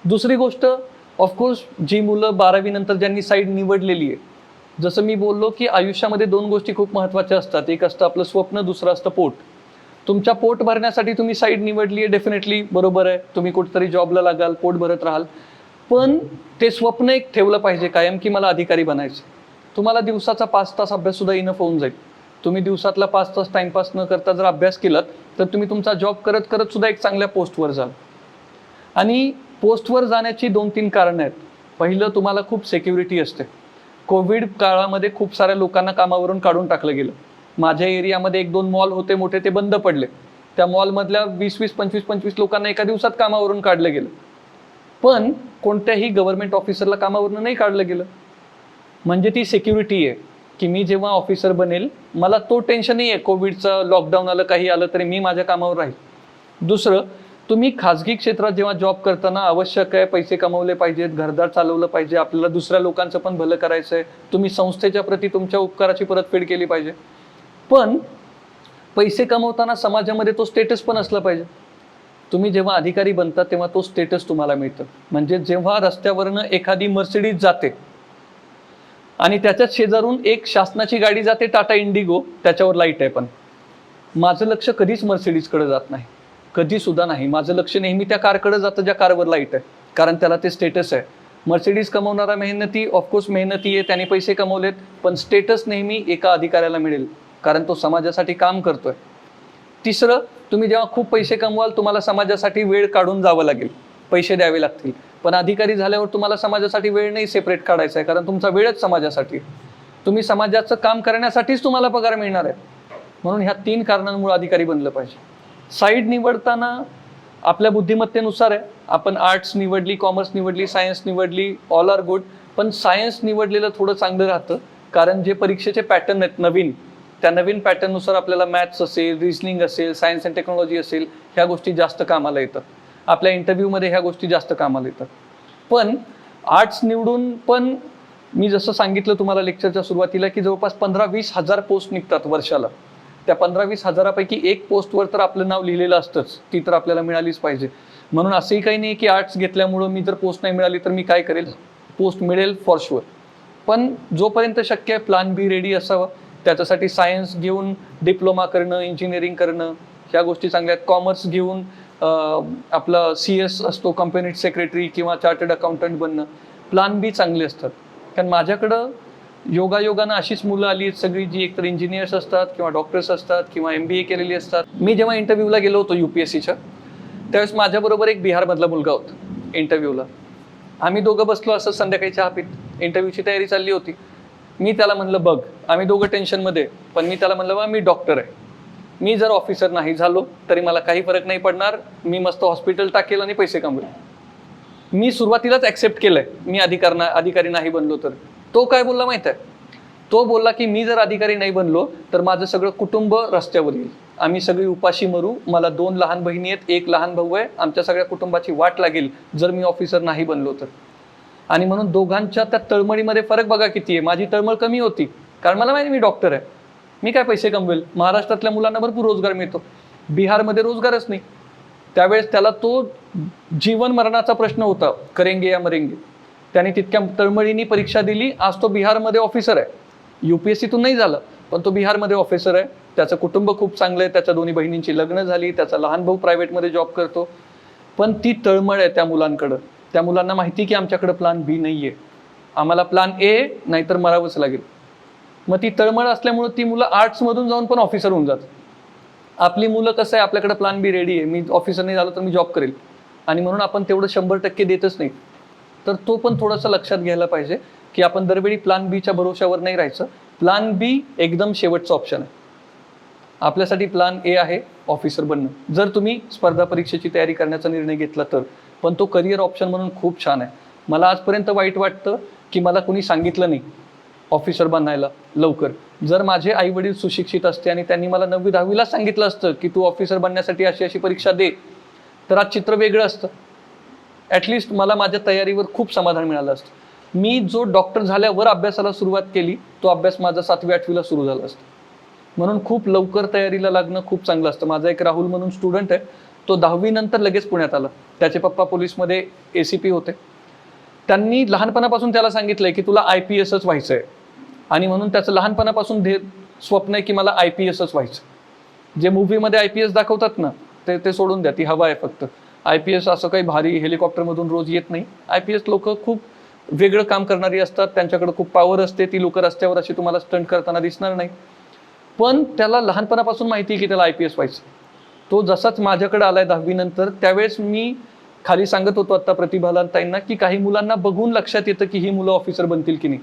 दुसरी गोष्ट, ऑफकोर्स जी मुलं 12वी नंतर ज्यांनी साईड निवडलेली आहे, जसं मी बोललो की आयुष्यामध्ये 2 गोष्टी खूप महत्त्वाच्या असतात. एक असतं आपलं स्वप्न, दुसरं असतं पोट. तुमच्या पोट भरण्यासाठी तुम्ही साईड निवडली आहे, डेफिनेटली बरोबर आहे. तुम्ही कुठेतरी जॉबला लागाल, पोट भरत राहाल, पण ते स्वप्न एक ठेवलं पाहिजे कायम की मला अधिकारी बनायचं. तुम्हाला दिवसाचा 5 तास अभ्यास सुद्धा इनफ होऊन जाईल. तुम्ही दिवसातला 5 तास टाइमपास न करता जर अभ्यास केलात तर तुम्ही तुमचा जॉब करत करत सुद्धा एक चांगल्या पोस्टवर जाल. आणि पोस्टवर जाण्याची 2-3 कारणं आहेत. पहिलं, तुम्हाला खूप सिक्युरिटी असते. कोविड काळामध्ये खूप साऱ्या लोकांना कामावरून काढून टाकलं गेलं. माझ्या एरियामध्ये 1-2 मॉल होते मोठे, ते बंद पडले. त्या मॉलमधल्या 20-20, 25-25 लोकांना एका दिवसात कामावरून काढलं गेलं. पण कोणत्याही गव्हर्नमेंट ऑफिसरला कामावरून नाही काढलं गेलं. म्हणजे ती सिक्युरिटी आहे की मी जेव्हा ऑफिसर बनेल मला तो टेन्शन नाही आहे. कोविडचं लॉकडाऊन आलं, काही आलं तरी मी माझ्या कामावर राहील. दुसरं, तुम्ही खाजगी क्षेत्रात जेव्हा जॉब करताना आवश्यक आहे, पैसे कमवले पाहिजेत, घरदार चालवलं पाहिजे, आपल्याला दुसऱ्या लोकांचं पण भलं करायचं आहे, तुम्ही संस्थेच्या प्रती तुमच्या उपकाराची परतफेड केली पाहिजे. पण पैसे कमवताना समाजामध्ये तो स्टेटस पण असला पाहिजे. तुम्ही जेव्हा अधिकारी बनता तेव्हा तो स्टेटस तुम्हाला मिळतं. म्हणजे जेव्हा रस्त्यावरनं एखादी मर्सिडीज जाते आणि त्याच्याच शेजारून एक शासनाची गाडी जाते, टाटा इंडिगो, त्याच्यावर लाईट आहे, पण माझं लक्ष कधीच मर्सिडीजकडे जात नाही, कधी सुद्धा नाही. माझं लक्ष नेहमी त्या कारकडे जातं ज्या कारवर लाईट आहे, कारण त्याला ते स्टेटस आहे. मर्सिडीज कमवणारा मेहनती, ऑफकोर्स मेहनती आहे, त्याने पैसे कमवलेत, पण स्टेटस नेहमी एका अधिकाऱ्याला मिळेल, कारण तो समाजासाठी काम करतोय. तिसरं, तुम्ही जेव्हा खूप पैसे कमवाल तुम्हाला समाजासाठी वेळ काढून जावं लागेल, पैसे द्यावे लागतील. पण अधिकारी झाल्यावर तुम्हाला समाजासाठी वेळ नाही सेपरेट काढायचा आहे, कारण तुमचा वेळच समाजासाठी. तुम्ही समाजाचं काम करण्यासाठीच तुम्हाला पगार मिळणार आहे. म्हणून ह्या 3 कारणांमुळे अधिकारी बनलं पाहिजे. साईड निवडताना आपल्या बुद्धिमत्तेनुसार आहे. आपण आर्ट्स निवडली, कॉमर्स निवडली, सायन्स निवडली, ऑल आर गुड. पण सायन्स निवडलेलं थोडं चांगलं राहतं, कारण जे परीक्षेचे पॅटर्न आहेत नवीन, त्या नवीन पॅटर्ननुसार आपल्याला मॅथ्स असेल, रिझनिंग असेल, सायन्स अँड टेक्नॉलॉजी असेल, ह्या गोष्टी जास्त कामाला येतात. आपल्या इंटरव्ह्यूमध्ये ह्या गोष्टी जास्त कामाला येतात. पण आर्ट्स निवडून पण मी जसं सांगितलं तुम्हाला लेक्चरच्या सुरुवातीला की जवळपास 15-20 हजार पोस्ट निघतात वर्षाला. त्या 15-20 हजारापैकी एक पोस्टवर तर आपलं नाव लिहिलेलं असतंच, ती तर आपल्याला मिळालीच पाहिजे. म्हणून असंही काही नाही की आर्ट्स घेतल्यामुळं मी जर पोस्ट नाही मिळाली तर मी काय करेल, पोस्ट मिळेल फॉर शुअर. पण जोपर्यंत शक्य आहे प्लॅन बी रेडी असावा. त्याच्यासाठी सायन्स घेऊन डिप्लोमा करणं, इंजिनिअरिंग करणं, ह्या गोष्टी चांगल्या आहेत. कॉमर्स घेऊन आपला CS असतो, कंपनी सेक्रेटरी किंवा चार्टर्ड अकाउंटंट बनणं, प्लॅन बी चांगले असतात. कारण माझ्याकडं योगायोगानं अशीच मुलं आली आहेत सगळी, जी एकतर इंजिनियर्स असतात किंवा डॉक्टर्स असतात किंवा MBA केलेली असतात. मी जेव्हा इंटरव्ह्यूला गेलो होतो UPSCच्या, त्यावेळेस माझ्याबरोबर एक बिहारमधला मुलगा होता इंटरव्ह्यूला. आम्ही दोघं बसलो असं संध्याकाळी चहा पीत, इंटरव्ह्यूची तयारी चालली होती. मी त्याला म्हणलं बघ, आम्ही दोघं टेन्शनमध्ये, पण मी त्याला म्हणलं बा मी डॉक्टर आहे, मी जर ऑफिसर नाही झालो तरी मला काही फरक नाही पडणार, मी मस्त हॉस्पिटल टाकेल आणि पैसे कमवेल. मी सुरुवातीलाच ॲक्सेप्ट केलंय मी अधिकारी नाही बनलो तर. तो काय बोलला माहित आहे, तो बोलला की मी जर अधिकारी नाही बनलो तर माझं सगळं कुटुंब रस्त्यावर येईल, आम्ही सगळी उपाशी मरू, मला 2 लहान बहिणी आहेत, 1 लहान भाऊ आहे, आमच्या सगळ्या कुटुंबाची वाट लागेल जर मी ऑफिसर नाही बनलो तर. आणि म्हणून दोघांच्या त्या तळमळीमध्ये फरक बघा किती आहे. माझी तळमळ कमी होती, कारण मला माहिती मी डॉक्टर आहे, मी काय पैसे कमवेल. महाराष्ट्रातल्या मुलांना भरपूर रोजगार मिळतो, बिहारमध्ये रोजगारच नाही. त्यावेळेस त्याला तो जीवन मरणाचा प्रश्न होता, करेंगे या मरेंगे. त्याने तितक्या तळमळीने परीक्षा दिली, आज तो बिहारमध्ये ऑफिसर आहे. UPSCतून नाही झालं, पण तो बिहारमध्ये ऑफिसर आहे. त्याचं कुटुंब खूप चांगलं आहे, त्याच्या 2 बहिणींची लग्न झाली, त्याचा लहान भाऊ प्रायव्हेटमध्ये जॉब करतो. पण ती तळमळ आहे त्या मुलांकडं. त्या मुलांना माहिती की आमच्याकडे प्लॅन बी नाही आहे, आम्हाला प्लॅन A नाहीतर मरावंच लागेल. मग ती तळमळ असल्यामुळं ती मुलं आर्ट्समधून जाऊन पण ऑफिसर होऊन जातात. आपली मुलं कसं आहे, आपल्याकडे प्लॅन बी रेडी आहे, मी ऑफिसर नाही झालो तर मी जॉब करेल, आणि म्हणून आपण तेवढं 100% देतच नाही. तर तो पण थोडंसं लक्षात घ्यायला पाहिजे की आपण दरवेळी प्लॅन बीच्या भरोश्यावर नाही राहायचं. प्लॅन बी एकदम शेवटचं ऑप्शन आहे. आपल्यासाठी प्लॅन A आहे ऑफिसर बनणं, जर तुम्ही स्पर्धा परीक्षेची तयारी करण्याचा निर्णय घेतला तर. पण तो करिअर ऑप्शन म्हणून खूप छान आहे. मला आजपर्यंत वाईट वाटतं की मला कोणी सांगितलं नाही ऑफिसर बनायला लवकर. जर माझे आई वडील सुशिक्षित असते आणि त्यांनी मला 9वी-10वीला सांगितलं असतं की तू ऑफिसर बनण्यासाठी अशी अशी परीक्षा दे, तर आज चित्र वेगळं असतं. ॲटलिस्ट मला माझ्या तयारीवर खूप समाधान मिळालं असतं. मी जो डॉक्टर झाल्यावर अभ्यासाला सुरुवात केली, तो अभ्यास माझा 7वी-8वीला सुरू झाला असतो. म्हणून खूप लवकर तयारीला लागणं खूप चांगलं असतं. माझा एक राहुल म्हणून स्टुडंट आहे, तो 10वी नंतर लगेच पुण्यात आला. त्याचे पप्पा पोलीसमध्ये ACP होते. त्यांनी लहानपणापासून त्याला सांगितलंय की तुला IPSच व्हायचं आहे, आणि म्हणून त्याचं लहानपणापासून स्वप्न आहे की मला IPSच व्हायचं. जे मूव्हीमध्ये IPS दाखवतात ना, ते सोडून द्या, ती हवा आहे फक्त. IPS असं काही भारी हेलिकॉप्टरमधून रोज येत नाही. IPS लोक खूप वेगळं काम करणारी असतात, त्यांच्याकडे खूप पॉवर असते, ती लोक रस्त्यावर अशी तुम्हाला स्टंट करताना दिसणार नाही. पण त्याला लहानपणापासून माहिती आहे की त्याला IPS व्हायचं. तो जसाच माझ्याकडे आलाय 10वी नंतर, त्यावेळेस मी खाली सांगत होतो आता प्रतिभाला ताईंना की काही मुलांना बघून लक्षात येतं की ही मुलं ऑफिसर बनतील की नाही.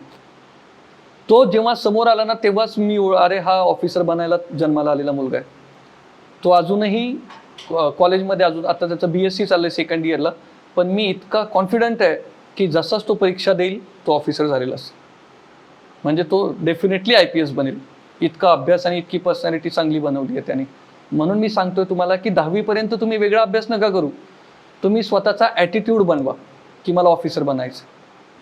तो जेव्हा समोर आला ना, तेव्हाच मी अरे हा ऑफिसर बनायला जन्माला आलेला मुलगा आहे. तो अजूनही कॉलेजमध्ये, अजून आता त्याचं BSc चाललंय 2nd इयरला, पण मी इतका कॉन्फिडंट आहे की जसाच तो परीक्षा देईल तो ऑफिसर झालेला असतो. म्हणजे तो डेफिनेटली IPS बनेल. इतका अभ्यास आणि इतकी पर्सनॅलिटी चांगली बनवली आहे त्याने. म्हणून मी सांगतोय तुम्हाला की 10वीपर्यंत तुम्ही वेगळा अभ्यास नका करू, तुम्ही स्वतःचा ॲटिट्यूड बनवा की मला ऑफिसर बनायचं.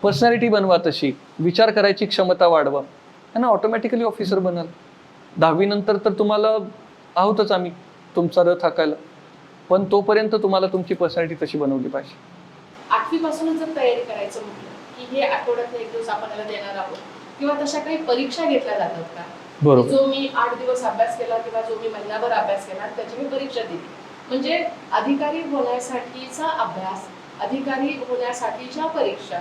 पर्सनॅलिटी बनवा, तशी विचार करायची क्षमता वाढवा, आणि ऑटोमॅटिकली ऑफिसर बनाल. 10वी नंतर तर तुम्हाला आहोतच आम्ही तुमचा रथ हाकायला, पण तोपर्यंत तुम्हाला तुमची पर्सनॅलिटी तशी बनवली पाहिजे. 8वी पासूनच जर तयारी करायचं म्हटलं की हे आठवड्यातनं 1 दिवस आपण याला देणार आहोत, किंवा तशा काही परीक्षा घेतल्या जातात का? बरोबर. जो मी 8 दिवस अभ्यास केला किंवा जो मी महिनाभर अभ्यास केला त्याची मी परीक्षा दिली, म्हणजे अधिकारी होण्यासाठीचा अभ्यास, अधिकारी होण्यासाठीच्या परीक्षा,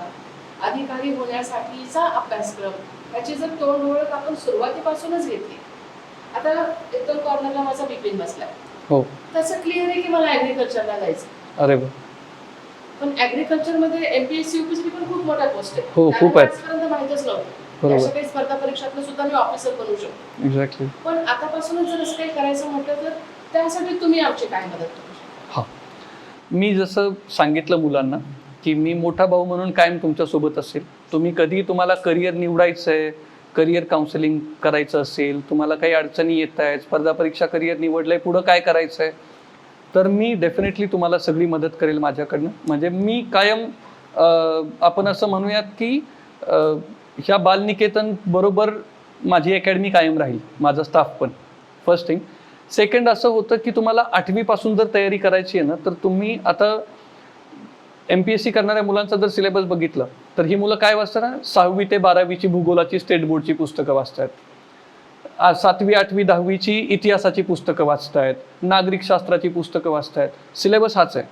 अधिकारी होण्यासाठीचा अभ्यासक्रम याची जर तोंड ओळख आपण सुरुवातीपासूनच घेतली. आता एकदम कॉर्नरला माझा बिपिन बसलाय, हो, तसं क्लिअर आहे की मला ऍग्रिकल्चरला जायचं. अरे वा, पण ऍग्रिकल्चर मध्ये MPSC UPSC पण खूप मोठ्या पोस्ट आहे. हो, खूप आहेत. आजपर्यंत माहितच नव्हतं. बरोबर. अशा काही स्पर्धा परीक्षातनं सुद्धा मी ऑफिसर बनू शकतो. एक्झॅक्टली. पण आतापासूनच जर असं काही करायचं म्हटलं तर त्यासाठी तुम्ही आमची काय मदत करू शकता? हां, मी जसं सांगितलं मुलांना की मी मोठा भाऊ म्हणून कायम तुमच्यासोबत असेल. तुम्ही कधी तुम्हाला करिअर निवडायचं आहे, करिअर काउन्सिलिंग करायचं असेल, तुम्हाला काही अडचणी येत आहेत, स्पर्धा परीक्षा करिअर निवडलंय, पुढं काय करायचं आहे, तर मी डेफिनेटली तुम्हाला सगळी मदत करेल माझ्याकडनं. म्हणजे मी कायम आपण असं म्हणूयात की ह्या बालनिकेतन बरोबर माझी अकॅडमी कायम राहील, माझा स्टाफ पण. First thing. सेकंड असं होतं की तुम्हाला 8वीपासून जर तयारी करायची आहे ना, तर तुम्ही आता MPSC करणाऱ्या मुलांचा जर सिलेबस बघितलं तर ही मुलं काय वाचतात ना, 6वी ते 12वीची भूगोलाची स्टेट बोर्डची पुस्तकं वाचतात, 7वी 8वी 10वीची इतिहासाची पुस्तकं वाचतायत, नागरिक शास्त्राची पुस्तकं वाचतायत. सिलेबस हाच आहे.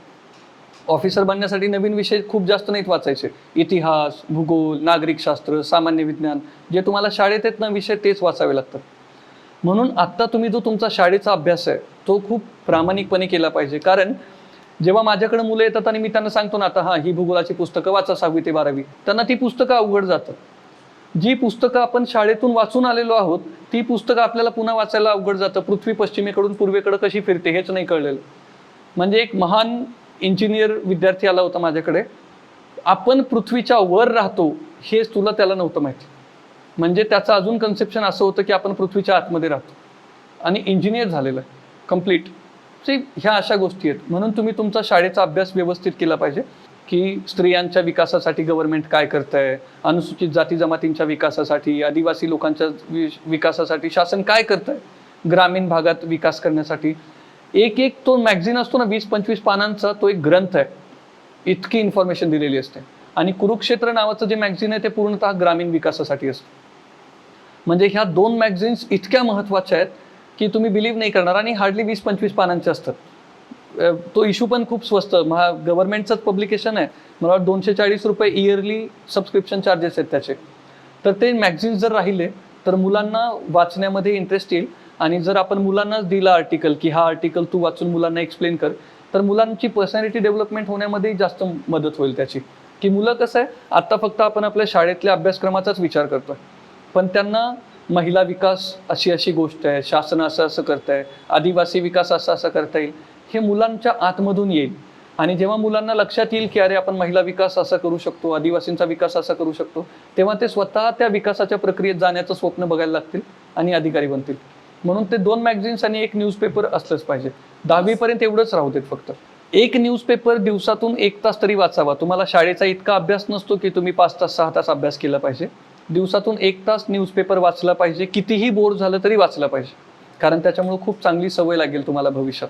ऑफिसर बनण्यासाठी नवीन विषय खूप जास्त नाहीत वाचायचे. इतिहास, भूगोल, नागरिक शास्त्र, सामान्य विज्ञान जे तुम्हाला शाळेत आहेत ना विषय, तेच वाचावे लागतात. म्हणून आत्ता तुम्ही जो तुमचा शाळेचा अभ्यास आहे तो खूप प्रामाणिकपणे केला पाहिजे. कारण जेव्हा माझ्याकडे मुलं येतात आणि मी त्यांना सांगतो ना, आता ही भूगोलाची पुस्तकं वाचा 6वी ते 12वी, त्यांना ती पुस्तकं अवघड जातात. जी पुस्तकं आपण शाळेतून वाचून आलेलो आहोत ती पुस्तकं आपल्याला पुन्हा वाचायला अवघड जातं. पृथ्वी पश्चिमेकडून पूर्वेकडे कशी फिरते हेच नाही कळलेलं. म्हणजे एक महान इंजिनियर विद्यार्थी आला होता माझ्याकडे, आपण पृथ्वीच्या वर राहतो हेच त्याला नव्हतं माहिती. म्हणजे त्याचं अजून कन्सेप्शन असं होतं की आपण पृथ्वीच्या आतमध्ये राहतो आणि इंजिनियर झालेलं आहे कम्प्लीट. ह्या अशा गोष्टी आहेत. म्हणून तुम्ही तुमचा शाळेचा अभ्यास व्यवस्थित केला पाहिजे की स्त्रियांच्या विकासासाठी गव्हर्नमेंट काय करत आहे, अनुसूचित जाती जमातींच्या विकासासाठी, आदिवासी लोकांच्या विकासासाठी शासन काय करत आहे, ग्रामीण भागात विकास करण्यासाठी. एक तो मॅगझिन असतो ना 20-25 पानांचा, तो एक ग्रंथ आहे. इतकी इन्फॉर्मेशन दिलेली असते. आणि कुरुक्षेत्र नावाचं जे मॅगझिन आहे ते पूर्णतः ग्रामीण विकासासाठी असतं. म्हणजे ह्या 2 मॅगझिन्स इतक्या महत्त्वाच्या आहेत की तुम्ही बिलीव्ह नाही करणार. आणि हार्डली 20-25 पानांचे असतात. तो इश्यू पण खूप स्वस्त, गव्हर्नमेंटचंच पब्लिकेशन आहे. मला वाटतं 240 रुपये इयरली सबस्क्रिप्शन चार्जेस आहेत त्याचे. तर ते मॅगझिन्स जर राहिले तर मुलांना वाचण्यामध्ये इंटरेस्ट येईल. आणि जर आपण मुलांनाच दिला आर्टिकल की हा आर्टिकल तू वाचून मुलांना एक्सप्लेन कर, तर मुलांची पर्सनॅलिटी डेव्हलपमेंट होण्यामध्ये जास्त मदत होईल त्याची. की मुलं कसं आहे, आत्ता फक्त आपण आपल्या शाळेतल्या अभ्यासक्रमाचाच विचार करतोय, पण त्यांना महिला विकास अशी गोष्ट आहे, शासन असं करत आहे, आदिवासी विकास असं करता येईल, हे मुलांच्या आतमधून येईल. आणि जेव्हा मुलांना लक्षात येईल की अरे आपण महिला विकास असा करू शकतो, आदिवासींचा विकास असा करू शकतो, तेव्हा ते स्वतः त्या विकासाच्या प्रक्रियेत जाण्याचं स्वप्न बघायला लागतील आणि अधिकारी बनतील. म्हणून ते 2 मॅगझिन्स आणि 1 न्यूजपेपर असलंच पाहिजे. 10वीपर्यंत एवढंच राहू देत फक्त. 1 न्यूजपेपर दिवसातून 1 तास तरी वाचावा. तुम्हाला शाळेचा इतका अभ्यास नसतो की तुम्ही 5 तास 6 तास अभ्यास केला पाहिजे. दिवसातून 1 तास न्यूजपेपर वाचला पाहिजे. कितीही बोर झालं तरी वाचला पाहिजे, कारण त्याच्यामुळे खूप चांगली सवय लागेल तुम्हाला भविष्यात.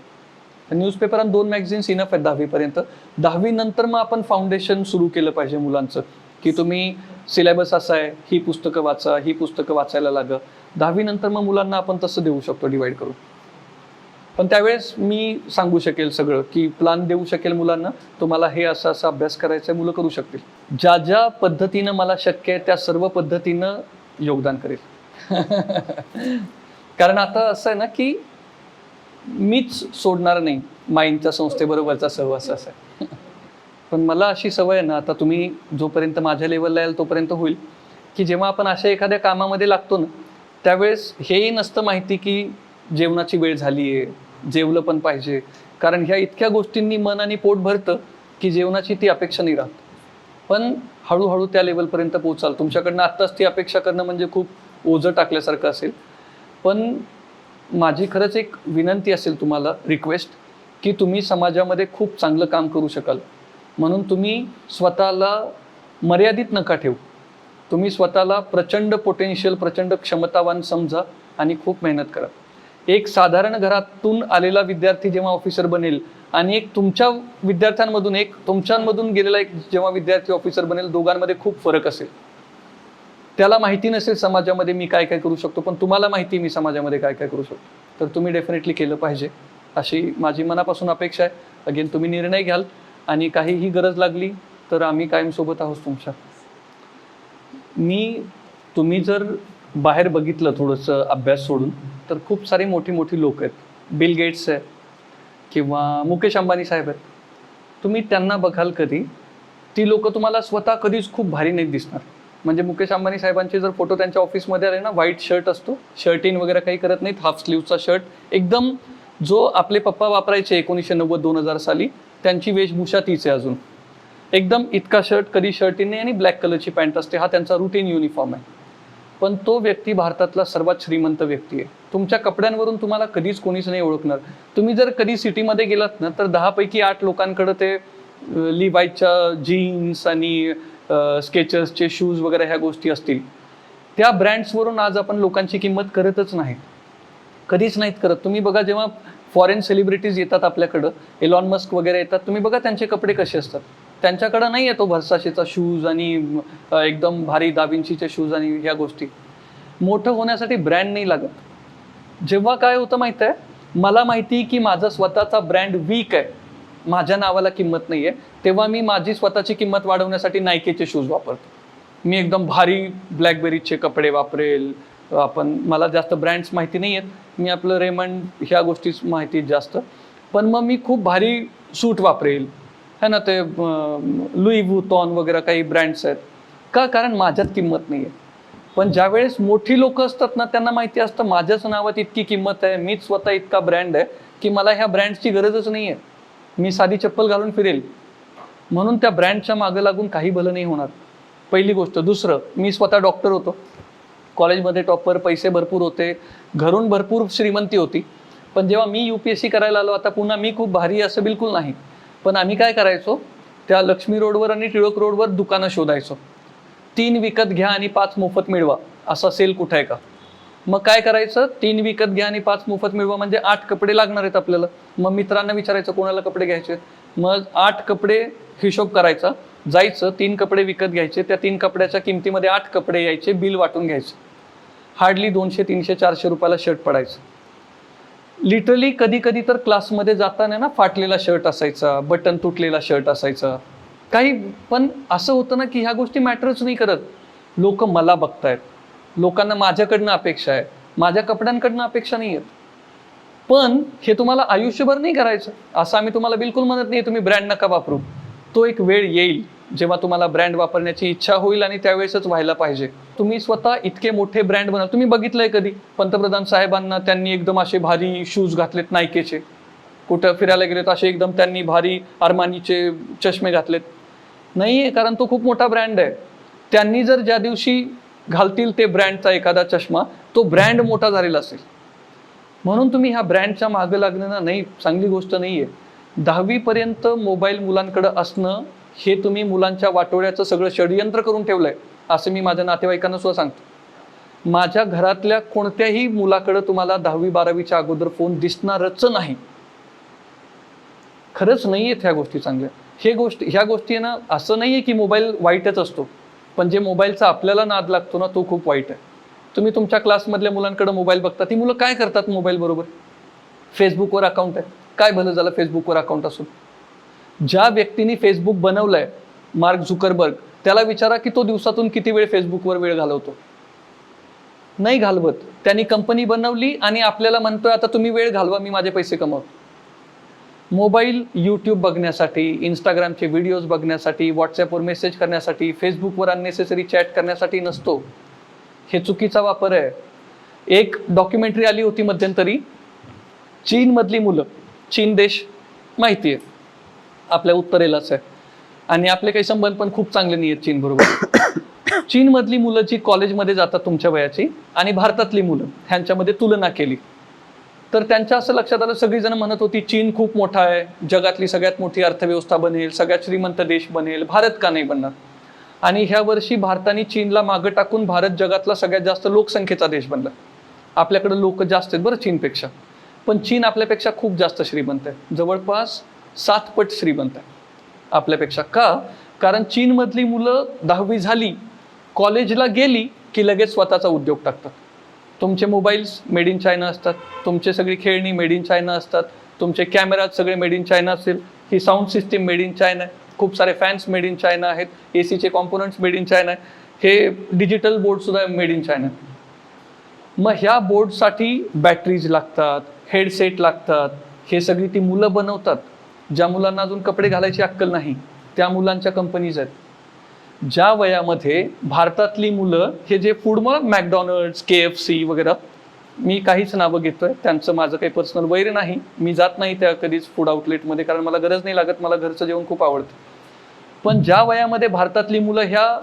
न्यूजपेपर आणि 2 मॅगझिन्स इनफ आहेत 10वीपर्यंत. 10वी नंतर मग आपण फाउंडेशन सुरू केलं पाहिजे मुलांचं, की तुम्ही सिलेबस असा आहे, ही पुस्तकं वाचा, ही पुस्तकं वाचायला लागा. 10वी नंतर मग मुलांना आपण तसं देऊ शकतो डिवाइड करून. पण त्यावेळेस मी सांगू शकेल सगळं, की प्लॅन देऊ शकेल मुलांना, तुम्हाला हे असं अभ्यास करायचा आहे, मुलं करू शकतील. ज्या पद्धतीनं मला शक्य आहे त्या सर्व पद्धतीनं योगदान करेल. कारण आता असं आहे ना की मीच सोडणार नाही माईंच्या संस्थेबरोबरचा सहवास असा आहे. पण मला अशी सवय आहे ना, आता तुम्ही जोपर्यंत माझ्या लेवलला याल तोपर्यंत होईल, की जेव्हा आपण अशा एखाद्या कामामध्ये लागतो ना, त्यावेळेस हेही नसतं माहिती की जेवणाची वेळ झाली आहे, जेवलं पण पाहिजे. कारण ह्या इतक्या गोष्टींनी मन आणि पोट भरतं की जेवणाची ती अपेक्षा नाही राहत. पण हळूहळू त्या लेवलपर्यंत पोचाल. तुमच्याकडनं आत्ताच ती अपेक्षा करणं म्हणजे खूप ओझं टाकल्यासारखं असेल. पण माझी खरंच एक विनंती असेल तुम्हाला, रिक्वेस्ट, की तुम्ही समाजामध्ये खूप चांगलं काम करू शकाल. म्हणून तुम्ही स्वतःला मर्यादित नका ठेवू. तुम्ही स्वतःला प्रचंड पोटेन्शियल, प्रचंड क्षमतावान समजा आणि खूप मेहनत करा. एक साधारण घरातून आलेला विद्यार्थी जेव्हा ऑफिसर बनेल आणि एक तुमच्या विद्यार्थ्यांमधून, एक तुमच्यामधून गेलेला एक जेव्हा विद्यार्थी ऑफिसर बनेल, दोघांमध्ये खूप फरक असेल. त्याला माहिती नसेल समाजामध्ये मी काय काय करू शकतो, पण तुम्हाला माहिती मी समाजामध्ये काय काय करू शकतो. तर तुम्ही डेफिनेटली केलं पाहिजे अशी माझी मनापासून अपेक्षा आहे. अगेन तुम्ही निर्णय घ्याल आणि काहीही गरज लागली तर आम्ही कायम सोबत आहोत तुमच्या. तुम्ही जर बाहेर बघितलं थोडंसं अभ्यास सोडून, तर खूप सारे मोठी लोक आहेत. बिल गेट्स आहे किंवा मुकेश अंबानी साहेब आहेत. तुम्ही त्यांना बघाल कधी, ती लोक तुम्हाला स्वतः कधीच खूप भारी नाही दिसणार. म्हणजे मुकेश अंबानी साहेबांचे जर फोटो त्यांच्या ऑफिसमध्ये आले ना, व्हाईट शर्ट असतो, शर्ट इन वगैरे काही करत नाहीत, हाफ स्लीवचा शर्ट, एकदम जो आपले पप्पा वापरायचे 1990-2000 साली, त्यांची वेशभूषा तीच आहे अजून. एकदम इतका शर्ट, कधी शर्टही नाही आणि ब्लॅक कलरची पॅन्ट असते, हा त्यांचा रुटीन युनिफॉर्म आहे. पण तो व्यक्ती भारतातला सर्वात श्रीमंत व्यक्ती आहे. तुमच्या कपड्यांवरून तुम्हाला कधीच कोणीच नाही ओळखणार. तुम्ही जर कधी सिटीमध्ये गेलात ना, तर 10 पैकी 8 लोकांकडे ते लिवायच्या जीन्स आणि स्केचर्सचे शूज वगैरे ह्या गोष्टी असतील. त्या ब्रँड्सवरून आज आपण लोकांची किंमत करतच नाही, कधीच नाहीत करत. तुम्ही बघा, जेव्हा फॉरेन सेलिब्रिटीज येतात आपल्याकडं, एलॉन मस्क वगैरे येतात, तुम्ही बघा त्यांचे कपडे कसे असतात. त्यांच्याकडं नाही येतो व्हर्साचेचा शूज आणि एकदम भारी दाविंचीचे शूज आणि ह्या गोष्टी. मोठं होण्यासाठी ब्रँड नाही लागत. जेव्हा काय होतं माहिती आहे, मला माहिती की माझा स्वतःचा ब्रँड वीक आहे, माझ्या नावाला किंमत नाही आहे, तेव्हा मी माझी स्वतःची किंमत वाढवण्यासाठी नायकीचे शूज वापरतो. मी एकदम भारी ब्लॅकबेरीजचे कपडे वापरेल. मला जास्त ब्रँड्स माहिती नाही आहेत, मी आपलं रेमंड ह्या गोष्टीच माहिती आहेत जास्त. पण मग मी खूप भारी सूट वापरेल, है ना, ते लुई वुतॉन वगैरे काही ब्रँड्स आहेत. का? कारण माझ्यात किंमत नाही आहे. पण ज्यावेळेस मोठी लोक असतात ना, त्यांना माहिती असतं माझ्याच नावात इतकी किंमत आहे, मीच स्वतः इतका ब्रँड आहे की मला ह्या ब्रँड्सची गरजच नाही आहे, मी साधी चप्पल घालून फिरेल. म्हणून त्या ब्रँडच्या मागं लागून काही भलं नाही होणार, पहिली गोष्ट. दुसरं, मी स्वतः डॉक्टर होतो, कॉलेजमध्ये टॉपर, पैसे भरपूर होते, घरून भरपूर श्रीमंती होती. पण जेव्हा मी UPSC करायला आलो, आता पुन्हा मी खूप भारी असं बिलकुल नाही, पण आम्ही काय करायचो, त्या लक्ष्मी रोडवर आणि टिळक रोडवर दुकानं शोधायचो. 3 विकत घ्या आणि 5 मोफत मिळवा, असा सेल कुठे आहे का? मग काय करायचं, 3 विकत घ्या आणि 5 मोफत मिळवा म्हणजे 8 कपडे लागणार आहेत आपल्याला. मग मित्रांना विचारायचं कोणाला कपडे घ्यायचे, मग 8 कपडे हिशोब करायचा, जायचं, 3 कपडे विकत घ्यायचे, त्या 3 कपड्याच्या किमतीमध्ये 8 कपडे यायचे, बिल वाटून घ्यायचं. हार्डली 200, 300, 400 रुपयाला शर्ट पडायचं. लिटरली कधी कधी तर क्लासमध्ये जाताना ना फाटलेला शर्ट असायचा, बटन तुटलेला शर्ट असायचा काही. पण असं होतं ना की ह्या गोष्टी मॅटरच नाही करत. लोक मला बघतायत, लोकांना माझ्याकडनं अपेक्षा आहे, माझ्या कपड्यांकडनं अपेक्षा नाही आहेत. पण हे तुम्हाला आयुष्यभर नाही करायचं, असं आम्ही तुम्हाला बिलकुल म्हणत नाही तुम्ही ब्रँड नका वापरू. तो एक वेळ येईल जेव्हा तुम्हाला ब्रँड वापरण्याची इच्छा होईल आणि त्यावेळेसच व्हायला पाहिजे. तुम्ही स्वतः इतके मोठे ब्रँड बनाल. तुम्ही बघितलंय कधी पंतप्रधान साहेबांना त्यांनी एकदम असे भारी शूज घातलेत नायकेचे, कुठं फिरायला गेलेत असे एकदम त्यांनी भारी अरमानीचे चष्मे घातलेत? नाही, कारण तो खूप मोठा ब्रँड आहे. त्यांनी जर ज्या दिवशी घालतील ते ब्रँडचा एखादा चष्मा, तो ब्रँड मोठा झालेला असेल. म्हणून तुम्ही ह्या ब्रँडच्या मागे लागणं ना नाही, चांगली गोष्ट नाही आहे. 10वी पर्यंत मोबाईल मुलांकडे असणं हे तुम्ही मुलांच्या वाटोळ्याचं सगळं षडयंत्र करून ठेवलंय, असं मी माझ्या नातेवाईकांना सुद्धा सांगतो. माझ्या घरातल्या कोणत्याही मुलाकडे तुम्हाला 10वी 12वीच्या अगोदर फोन दिसणारच नाही. खरंच नाही आहेत ह्या गोष्टी चांगल्या. ह्या गोष्टी आहे ना, असं नाही आहे की मोबाईल वाईटच असतो, पण जे मोबाईलचा आपल्याला नाद लागतो ना तो खूप वाईट आहे. तुम्ही तुमच्या क्लासमधल्या मुलांकडे मोबाईल बघता, ती मुलं काय करतात मोबाईल बरोबर? फेसबुकवर अकाउंट आहे, काय भलं झालं फेसबुकवर अकाउंट असून? ज्या व्यक्तीने फेसबुक बनवलंय, मार्क झुकरबर्ग, त्याला विचारा की तो दिवसातून किती वेळ फेसबुकवर वेळ घालवतो. नाही घालवत. त्यांनी कंपनी बनवली आणि आपल्याला म्हणतोय आता तुम्ही वेळ घालवा, मी माझे पैसे कमवतो. मोबाईल यूट्यूब बघण्यासाठी, इंस्टाग्रामचे व्हिडिओज बघण्यासाठी, व्हॉट्सॲपवर मेसेज करण्यासाठी, फेसबुकवर अननेसेसरी चॅट करण्यासाठी नसतो. हे चुकीचा वापर आहे. एक डॉक्युमेंटरी आली होती मध्यंतरी, चीनमधली मुलं, चीन देश माहिती आहे आपल्या उत्तरेलाच आहे आणि आपले काही संबंध पण खूप चांगले नाही आहेत चीनबरोबर. चीनमधली मुलं जी कॉलेजमध्ये जातात तुमच्या वयाची आणि भारतातली मुलं, ह्यांच्यामध्ये तुलना केली तर त्यांच्या असं लक्षात आलं, सगळीजण म्हणत होती चीन खूप मोठा आहे, जगातली सगळ्यात मोठी अर्थव्यवस्था बनेल, सगळ्यात श्रीमंत देश बनेल, भारत का नाही बनणार? आणि ह्या वर्षी भारताने चीनला मागं टाकून भारत जगातला सगळ्यात जास्त लोकसंख्येचा देश बनला. आपल्याकडे लोक जास्त आहेत बरं चीनपेक्षा, पण चीन आपल्यापेक्षा खूप जास्त श्रीमंत आहे, जवळपास 7 पट श्रीमंत आहे आपल्यापेक्षा. का? कारण चीनमधली मुलं 10वी झाली, कॉलेजला गेली की लगेच स्वतःचा उद्योग टाकतात. तुमचे मोबाईल्स मेड इन चायना असतात, तुमचे सगळी खेळणी मेड इन चायना असतात, तुमचे कॅमेराज सगळे मेड इन चायना असेल, ही sound system made in China आहे, खूप सारे फॅन्स मेड इन चायना आहेत, AC चे कॉम्पोनंट्स मेड इन चायना आहे, हे डिजिटल बोर्डसुद्धा मेड इन चायना. मग ह्या बोर्डसाठी बॅटरीज लागतात, हेडसेट लागतात, हे सगळी ती मुलं बनवतात. ज्या मुलांना अजून कपडे घालायची अक्कल नाही त्या मुलांच्या कंपनीज आहेत. ज्या वयामध्ये भारतातली मुलं हे जे फूड, मग मॅकडॉनल्ड्स, KFC वगैरे, मी काहीच नावं घेतोय, त्यांचं माझं काही पर्सनल वैर नाही. मी जात नाही त्या कधीच फूड आउटलेटमध्ये, कारण मला गरज नाही लागत, मला घरचं जेवण खूप आवडतं. पण ज्या वयामध्ये भारतातली मुलं ह्या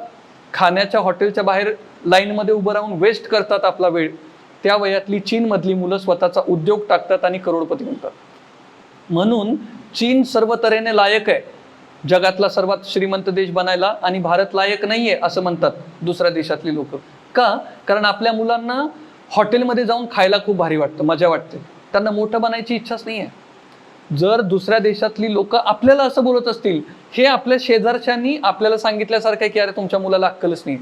खाण्याच्या हॉटेलच्या बाहेर लाईनमध्ये उभं राहून वेस्ट करतात आपला वेळ, त्या वयातली चीनमधली मुलं स्वतःचा उद्योग टाकतात आणि करोडपती बनतात. म्हणून चीन सर्व तऱ्हेने लायक आहे जगातला सर्वात श्रीमंत देश बनायला, आणि भारत लायक नाहीये असं म्हणतात दुसऱ्या देशातली लोक. का? कारण आपल्या मुलांना हॉटेलमध्ये जाऊन खायला खूप भारी वाटतं, मजा वाटते, त्यांना मोठं बनायची इच्छाच नाही आहे. जर दुसऱ्या देशातली लोक आपल्याला असं बोलत असतील, हे आपल्या शेजारच्यांनी आपल्याला सांगितल्यासारखं आहे की अरे तुमच्या मुलाला अक्कलच नाही,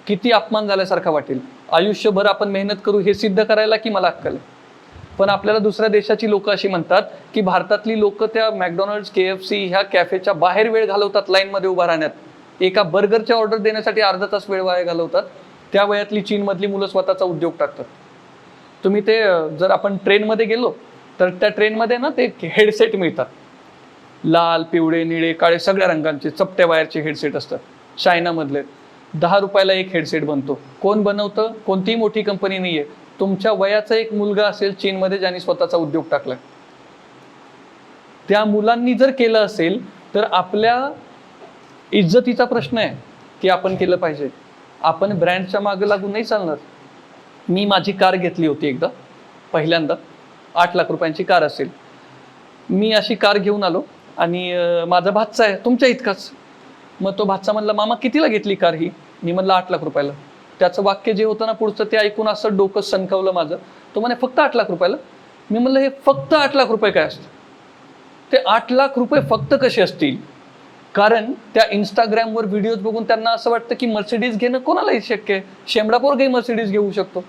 किती अपमान झाल्यासारखा वाटेल. आयुष्यभर आपण मेहनत करू हे सिद्ध करायला की मला अक्कल आहे. पण आपल्याला दुसऱ्या देशाची लोक अशी म्हणतात की भारतातली लोक त्या मॅकडॉनल्ड्स, KFC ह्या कॅफेच्या बाहेर वेळ घालवतात लाईनमध्ये उभा राहण्यात, एका बर्गरची ऑर्डर देण्यासाठी अर्धा तास वेळ वाया घालवतात. त्या वयातली चीनमधली मुलं स्वतःचा उद्योग टाकतात. तुम्ही ते जर आपण ट्रेनमध्ये गेलो तर त्या ट्रेनमध्ये ना ते हेडसेट मिळतात, लाल, पिवळे, निळे, काळे सगळ्या रंगांचे चपट्या वायरचे हेडसेट असतात. चायनामधले 10 रुपयाला एक हेडसेट बनतो. कोण बनवतं? कोणतीही मोठी कंपनी नाहीये. तुमच्या वयाचा एक मुलगा असेल चीनमध्ये ज्यांनी स्वतःचा उद्योग टाकलाय. त्या मुलांनी जर केलं असेल तर आपल्या इज्जतीचा प्रश्न आहे की आपण केलं पाहिजे. आपण ब्रँडच्या मागे लागून नाही चालणार. मी माझी कार घेतली होती एकदा, पहिल्यांदा 8 लाख रुपयांची कार असेल. मी अशी कार घेऊन आलो आणि माझा भाचा आहे तुमच्या इतकाच. मग तो भाचा म्हणला, मामा कितीला घेतली कार ही? मी म्हणलं 8 लाख रुपयाला. त्याचं वाक्य जे होतं ना पुढचं, ते ऐकून असं डोकं सणकवलं माझं. तो म्हणे फक्त 8 लाख रुपयाला? मी म्हणलं हे फक्त 8 लाख रुपये काय असतं? ते 8 लाख रुपये फक्त कसे असतील? कारण त्या इंस्टाग्रामवर व्हिडिओज बघून त्यांना असं वाटतं की मर्सिडीज घेणं कोणालाही शक्य आहे, शेंबडापोर काही मर्सिडीज घेऊ शकतो.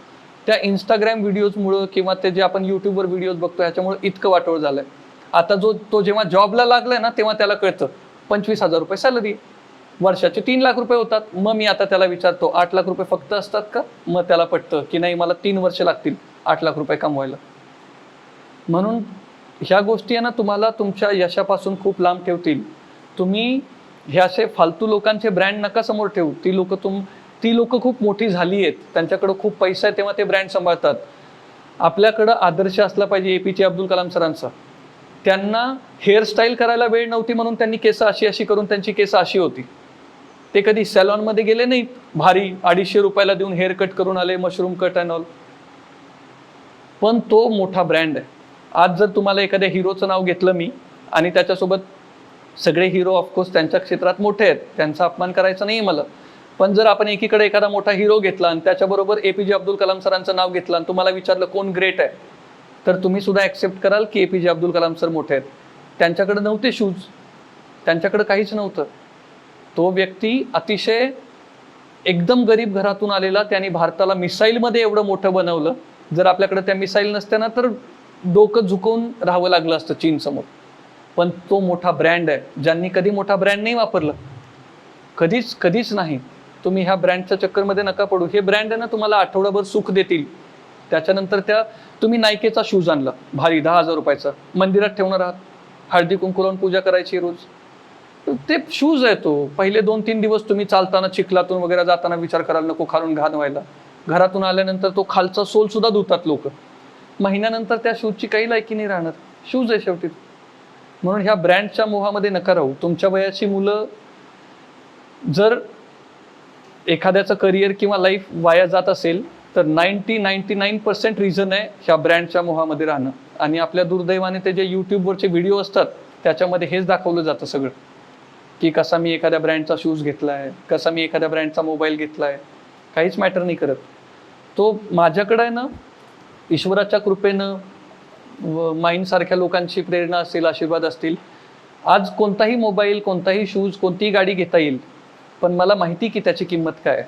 त्या इंस्टाग्राम व्हिडिओजमुळं किंवा ते जे आपण युट्यूबवर व्हिडिओज बघतो ह्याच्यामुळे इतकं वाटोळ झालंय. आता तो जेव्हा जॉबला लागलाय ना तेव्हा त्याला कळतं 25,000 रुपये सॅलरी, वर्षाचे 3 लाख रुपये होतात. मग मी आता त्याला विचारतो 8 लाख रुपये फक्त असतात का? मग त्याला पटतं की नाही, मला 3 वर्ष लागतील 8 लाख रुपये कमवायला. म्हणून ह्या गोष्टी आहे ना तुम्हाला तुमच्या यशापासून खूप लांब ठेवतील. तुम्ही ह्या असे फालतू लोकांचे ब्रँड नका समोर ठेवू. ती लोक खूप मोठी झाली आहेत, त्यांच्याकडे खूप पैसा आहे तेव्हा ते ब्रँड सांभाळतात. आपल्याकडं आदर्श असला पाहिजे APJ अब्दुल कलाम सरांचा. त्यांना हेअरस्टाईल करायला वेळ नव्हती म्हणून त्यांनी केस अशी करून त्यांची केस अशी होती. ते कधी सॅलॉनमध्ये गेले नाहीत, भारी 250 रुपयाला देऊन हेअर कट करून आले, मशरूम कट अँड ऑल. पण तो मोठा ब्रँड आहे. आज जर तुम्हाला एखाद्या हिरोचं नाव घेतलं मी आणि त्याच्यासोबत सगळे हिरो ऑफकोर्स त्यांच्या क्षेत्रात मोठे आहेत, त्यांचा अपमान करायचा नाही मला. पण जर आपण एकीकडे एखादा मोठा हिरो घेतला आणि त्याच्याबरोबर APJ अब्दुल कलाम सरांचं नाव घेतलं आणि तुम्हाला विचारलं कोण ग्रेट आहे, तर तुम्ही सुद्धा ॲक्सेप्ट कराल की APJ अब्दुल कलाम सर मोठे आहेत. त्यांच्याकडे नव्हते शूज, त्यांच्याकडे काहीच नव्हतं. तो व्यक्ती अतिशय एकदम गरीब घरातून आलेला, त्यांनी भारताला मिसाईलमध्ये एवढं मोठं बनवलं. जर आपल्याकडे त्या मिसाईल नसत्या ना तर डोकं झुकवून राहावं लागलं असतं चीनसमोर. पण तो मोठा ब्रँड आहे. ज्यांनी कधी मोठा ब्रँड नाही वापरलं, कधीच नाही. तुम्ही ह्या ब्रँडच्या चक्करमध्ये नका पडू. हे ब्रँड आहे ना तुम्हाला आठवडाभर सुख देतील. त्याच्यानंतर तुम्ही नायकेचा शूज आणला भारी 10,000 रुपयाचा, मंदिरात ठेवणार आहात, हळदी कुंकू लावून पूजा करायची रोज, ते शूज आहे. तो पहिले 2-3 दिवस तुम्ही चालताना चिखलातून वगैरे जाताना विचार करायला नको खालून घाण व्हायला. घरातून आल्यानंतर तो खालचा सोल सुद्धा धुतात लोक. महिन्यानंतर त्या शूजची काही लायकी नाही राहणार. शूज आहे शेवटी. म्हणून ह्या ब्रँडच्या मोहामध्ये नका राहू. तुमच्या वयाची मुलं जर एखाद्याचं करिअर किंवा लाईफ वाया जात असेल तर 99% रिझन आहे ह्या ब्रँडच्या मोहामध्ये राहणं. आणि आपल्या दुर्दैवाने ते जे यूट्यूबवरचे व्हिडिओ असतात त्याच्यामध्ये हेच दाखवलं जातं सगळं, की कसा मी एखाद्या ब्रँडचा शूज घेतलाय, कसा मी एखाद्या ब्रँडचा मोबाईल घेतलाय. काहीच मॅटर नाही करत. तो माझ्याकडे आहे ना, ईश्वराच्या कृपेनं माईंसारख्या लोकांची प्रेरणा असेल, आशीर्वाद असतील, आज कोणताही मोबाईल, कोणताही शूज, कोणतीही गाडी घेता येईल. पण मला माहिती की त्याची किंमत काय आहे.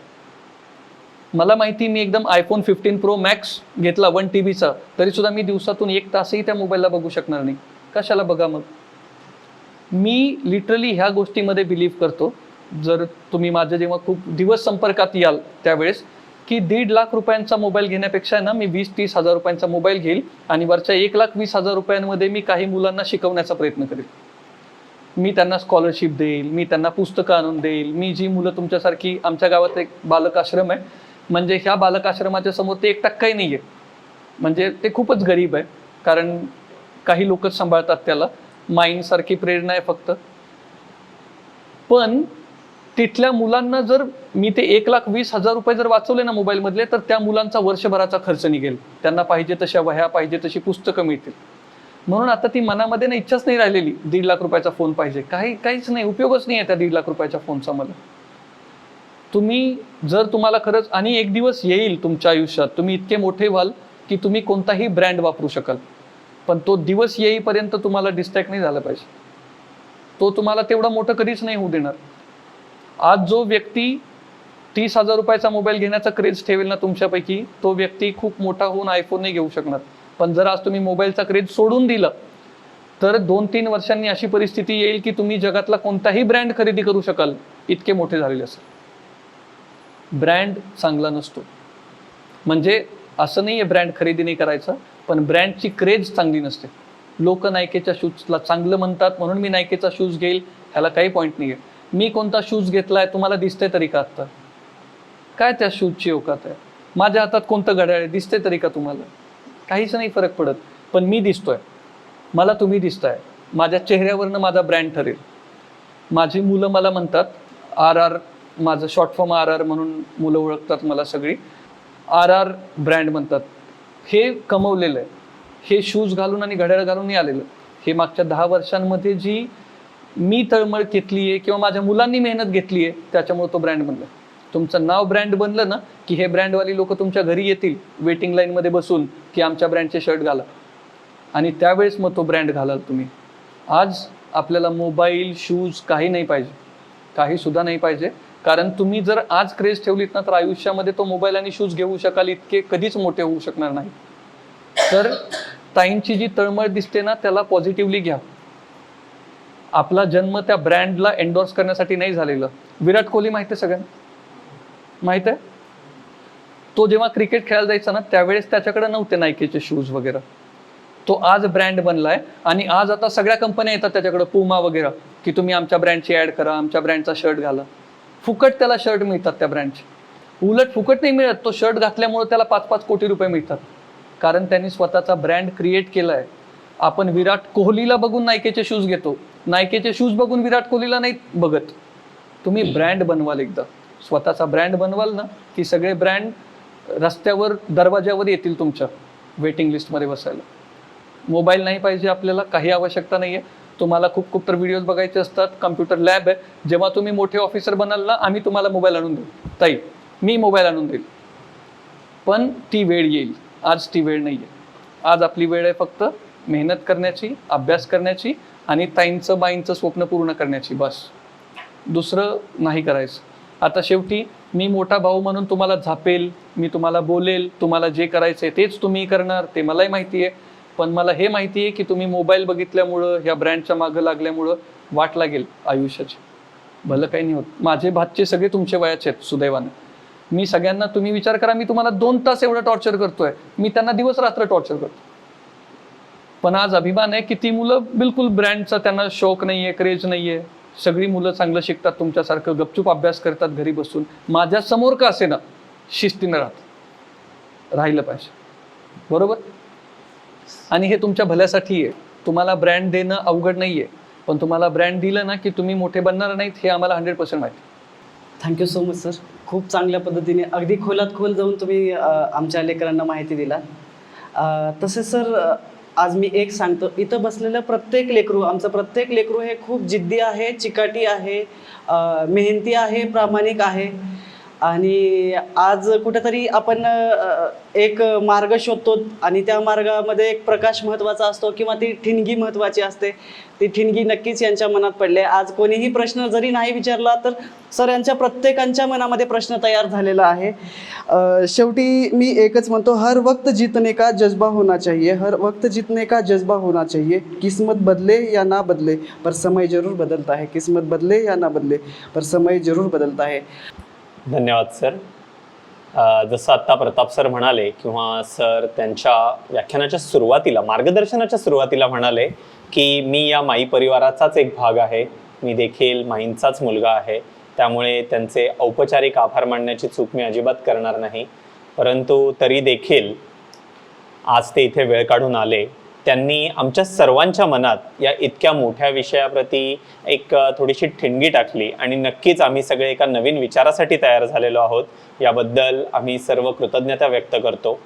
मला माहिती, मी एकदम iPhone 15 Pro Max घेतला 1 TBचा, तरी सुद्धा मी दिवसातून 1 तासही त्या मोबाईलला बघू शकणार नाही. कशाला बघा मग. मी लिटरली ह्या गोष्टीमध्ये बिलीव्ह करतो. जर तुम्ही माझ्या जेव्हा खूप दिवस संपर्कात याल त्यावेळेस, की 1.5 लाख रुपयांचा मोबाईल घेण्यापेक्षा ना मी 20-30 हजार रुपयांचा मोबाईल घेईल आणि वरच्या 1,20,000 रुपयांमध्ये मी काही मुलांना शिकवण्याचा प्रयत्न करेल. मी त्यांना स्कॉलरशिप देईल, मी त्यांना पुस्तकं आणून देईल. मी जी मुलं तुमच्यासारखी, आमच्या गावात एक बालक आश्रम आहे, म्हणजे ह्या बालक आश्रमाच्या समोर ते 1% नाही आहे. म्हणजे ते खूपच गरीब आहे, कारण काही लोकच सांभाळतात त्याला. माईंसारखी प्रेरणा आहे फक्त. पण तिथल्या मुलांना जर मी ते 1,20,000 रुपये जर वाचवले ना मोबाईलमधले, तर त्या मुलांचा वर्षभराचा खर्च निघेल. त्यांना पाहिजे तशा वह्या, पाहिजे तशी पुस्तकं मिळतील. म्हणून आता ती मनामध्ये ना इच्छाच नाही राहिलेली 1.5 लाख रुपयाचा फोन पाहिजे. काहीच नाही, उपयोगच नाही आहे त्या 1.5 लाख रुपयाच्या फोनचा मला. तुम्ही जर तुम्हाला खरंच, आणि एक दिवस येईल तुमच्या आयुष्यात, तुम्ही इतके मोठे व्हाल की तुम्ही कोणताही ब्रँड वापरू शकाल. पण तो दिवस येईपर्यंत तुम्हाला डिस्ट्रॅक्ट नाही झालं पाहिजे. तो तुम्हाला तेवढं मोठं कधीच नाही होऊ देणार. आज जो व्यक्ती 30,000 रुपयाचा मोबाईल घेण्याचा क्रेज ठेवेल ना तुमच्यापैकी, तो व्यक्ती खूप मोठा होऊन आयफोन नाही घेऊ शकणार. पण जर आज तुम्ही मोबाईलचा क्रेज सोडून दिला, तर 2-3 वर्षांनी अशी परिस्थिती येईल की तुम्ही जगातला कोणताही ब्रँड खरेदी करू शकाल, इतके मोठे झालेले असेल. ब्रँड चांगला नसतो. म्हणजे असं नाही आहे ब्रँड खरेदी नाही करायचा, पण ब्रँडची क्रेज चांगली नसते. लोक नायकेच्या शूजला चांगलं म्हणतात म्हणून मी नायकेचा शूज घेईल, ह्याला काही पॉईंट नाही आहे. मी कोणता शूज घेतलाय तुम्हाला दिसतंय तरी का आत्ता? काय त्या शूजची औकात आहे? माझ्या हातात कोणतं घड्याळ आहे दिसतंय तरी का तुम्हाला? काहीच नाही फरक पडत. पण मी दिसतोय, मला तुम्ही दिसताय, माझ्या चेहऱ्यावरनं माझा ब्रँड ठरेल. माझी मुलं मला म्हणतात RR, माझं शॉर्ट फॉर्म RR म्हणून मुलं ओळखतात मला सगळी. RR ब्रँड म्हणतात. हे कमवलेलं आहे, हे शूज घालून आणि घड्याळ घालून नाही आलेलं. हे मागच्या 10 वर्षांमध्ये जी मी तळमळ घेतली आहे किंवा माझ्या मुलांनी मेहनत घेतली आहे, त्याच्यामुळे तो ब्रँड बनला. तुमचं नाव ब्रँड बनलं ना की हे ब्रँडवाली लोक तुमच्या घरी येतील वेटिंग लाईनमध्ये बसून की आमच्या ब्रँडचे शर्ट घाला, आणि त्यावेळेस मग तो ब्रँड घालाल तुम्ही. आज आपल्याला मोबाईल, शूज काही नाही पाहिजे, काही सुद्धा नाही पाहिजे. कारण तुम्ही जर आज क्रेज ठेवलीत ना, तर आयुष्यामध्ये तो मोबाईल आणि शूज घेऊ शकाल इतके कधीच मोठे होऊ शकणार नाही. तर ताईंची जी तळमळ दिसते ना, त्याला पॉझिटिव्हली घ्या. आपला जन्म त्या ब्रँडला एन्डोर्स करण्यासाठी नाही झालेलं. विराट कोहली माहिती आहे सगळ्यांना, माहित आहे? तो जेव्हा क्रिकेट खेळायला जायचा ना, त्यावेळेस त्याच्याकडे नव्हते नायकीचे शूज वगैरे. तो आज ब्रँड बनलाय आणि आज आता सगळ्या कंपन्या येतात त्याच्याकडे, पुमा वगैरे, की तुम्ही आमच्या ब्रँडची ऍड करा, आमच्या ब्रँडचा शर्ट घाला. फुकट त्याला शर्ट मिळतात त्या ब्रँडचे. उलट फुकट नाही मिळत, तो शर्ट घातल्यामुळे त्याला 5-5 कोटी रुपये मिळतात, कारण त्यांनी स्वतःचा ब्रँड क्रिएट केलाय. आपण विराट कोहलीला बघून नायकीचे शूज घेतो, नायकीचे शूज बघून विराट कोहलीला नाही बघत. तुम्ही ब्रँड बनवाल, एकदा स्वतःचा ब्रँड बनवाल ना की सगळे ब्रँड रस्त्यावर दरवाज्यावर येतील तुमच्या वेटिंग लिस्टमध्ये बसायला. मोबाईल नाही पाहिजे आपल्याला, काही आवश्यकता नाही आहे. तुम्हाला खूप तर व्हिडिओज बघायचे असतात, कम्प्युटर लॅब आहे. जेव्हा तुम्ही मोठे ऑफिसर बनाल ना, आम्ही तुम्हाला मोबाईल आणून देऊ, ताई मी मोबाईल आणून देईल. पण ती वेळ येईल, आज ती वेळ नाही आहे. आज आपली वेळ आहे फक्त मेहनत करण्याची, अभ्यास करण्याची आणि ताईंचं बाईंचं स्वप्न पूर्ण करण्याची, बस. दुसरं नाही करायचं. आता शेवटी मी मोठा भाऊ म्हणून तुम्हाला झापेल, मी तुम्हाला बोलेल, तुम्हाला जे करायचं आहे तेच तुम्ही करणार, ते मलाही माहिती आहे. पण मला हे माहिती आहे की तुम्ही मोबाईल बघितल्यामुळं, ह्या ब्रँडच्या मागं लागल्यामुळं वाट लागेल आयुष्याची. भलं काही नाही होत. माझे भाचे सगळे तुमच्या वयाचे आहेत सुदैवानं. मी सगळ्यांना, तुम्ही विचार करा, मी तुम्हाला 2 तास एवढं टॉर्चर करतोय, मी त्यांना दिवस रात्र टॉर्चर करतो. पण आज अभिमान आहे की ती मुलं बिलकुल ब्रँडचा त्यांना शौक नाही आहे, क्रेज नाही आहे. सगळी मुलं चांगलं शिकतात, तुमच्यासारखं गपचूप अभ्यास करतात घरी बसून. माझ्या समोर का असे ना, शिस्तीनं राहिलं पाहिजे, बरोबर? आणि हे तुमच्या भल्यासाठी आहे. तुम्हाला ब्रँड देणं अवघड नाही आहे, पण तुम्हाला ब्रँड दिलं ना की तुम्ही मोठे बनणार नाहीत, हे आम्हाला 100% माहिती. Thank you so much sir. खूप चांगल्या पद्धतीने अगदी खोलात खोल जाऊन तुम्ही आमच्या लेकरांना माहिती दिला. तसेच सर, आज मी एक सांगतो, इथं बसलेलं प्रत्येक लेकरू, आमचं प्रत्येक लेकरू हे खूप जिद्दी आहे, चिकाटी आहे, मेहनती आहे, प्रामाणिक आहे. आणि आज कुठेतरी आपण एक मार्ग शोधतो आणि त्या मार्गामध्ये एक प्रकाश महत्त्वाचा असतो किंवा ती ठिणगी महत्त्वाची असते. ती ठिणगी नक्कीच यांच्या मनात पडली. आज कोणीही प्रश्न जरी नाही विचारला तर सर यांच्या प्रत्येकांच्या मनामध्ये प्रश्न तयार झालेला आहे. शेवटी मी एकच म्हणतो, हर वक्त जीतने का जज्बा होना चाहिए, हर वक्त जीतने का जज्बा होना चाहिए. किस्मत बदले या ना बदले पर समय जरूर बदलता है, किस्मत बदले या ना बदले पर समय जरूर बदलता है. धन्यवाद सर. जसं आत्ता प्रताप सर म्हणाले किंवा सर त्यांच्या व्याख्यानाच्या सुरुवातीला, मार्गदर्शनाच्या सुरुवातीला म्हणाले की मी या माई परिवाराचाच एक भाग आहे, मी देखील माईंचाच मुलगा आहे, त्यामुळे त्यांचे औपचारिक आभार मानण्याची चूक मी अजिबात करणार नाही. परंतु तरी देखील आज ते इथे वेळ काढून आले. त्यांनी आमच्या सर्वांच्या मनात या इतक्या मोठ्या विषयाप्रती एक थोडीशी ठिणगी टाकली आणि नक्कीच आम्ही सगळे एका नवीन विचारासाठी तयार झालेलो आहोत. याबद्दल आम्ही सर्व कृतज्ञता व्यक्त करतो.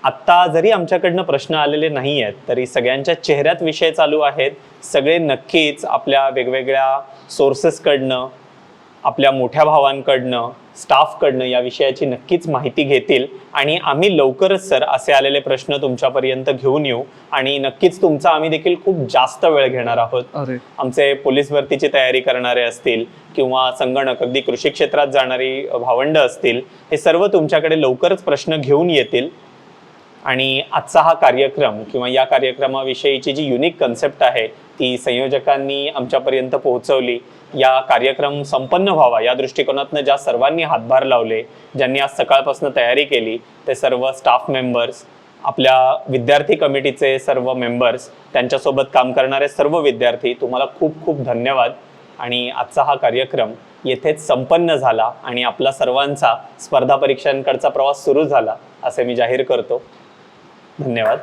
आत्ता जरी आमच्याकडनं प्रश्न आलेले नाही आहेत तरी सगळ्यांच्या चेहऱ्यात विषय चालू आहेत. सगळे नक्कीच आपल्या वेगवेगळ्या सोर्सेसकडनं, आपल्या मोठ्या भावांकडनं, स्टाफकडनं या विषयाची नक्कीच माहिती घेतील आणि आम्ही लवकरच सर असे आलेले प्रश्न तुमच्यापर्यंत घेऊन येऊ आणि नक्कीच तुमचा आम्ही देखील खूप जास्त वेळ घेणार आहोत. अरे आमचे पोलीस भरतीची तयारी करणारे असतील किंवा संगणक अगदी कृषी क्षेत्रात जाणारी भावंड असतील, हे सर्व तुमच्याकडे लवकरच प्रश्न घेऊन येतील. आणि आजचा हा कार्यक्रम किंवा या कार्यक्रमाविषयीची जी युनिक कन्सेप्ट आहे ती संयोजकांनी आमच्यापर्यंत पोहोचवली. या कार्यक्रम संपन्न व्हावा या दृष्टिकोनातनं ज्या सर्वांनी हातभार लावले, ज्यांनी आज सकाळपासून तयारी केली, ते सर्व स्टाफ मेंबर्स, आपल्या विद्यार्थी कमिटीचे सर्व मेंबर्स, त्यांच्यासोबत काम करणारे सर्व विद्यार्थी, तुम्हाला खूप खूप धन्यवाद. आणि आजचा हा कार्यक्रम येथेच संपन्न झाला आणि आपला सर्वांचा स्पर्धा परीक्षांकडचा प्रवास सुरू झाला असे मी जाहीर करतो. धन्यवाद.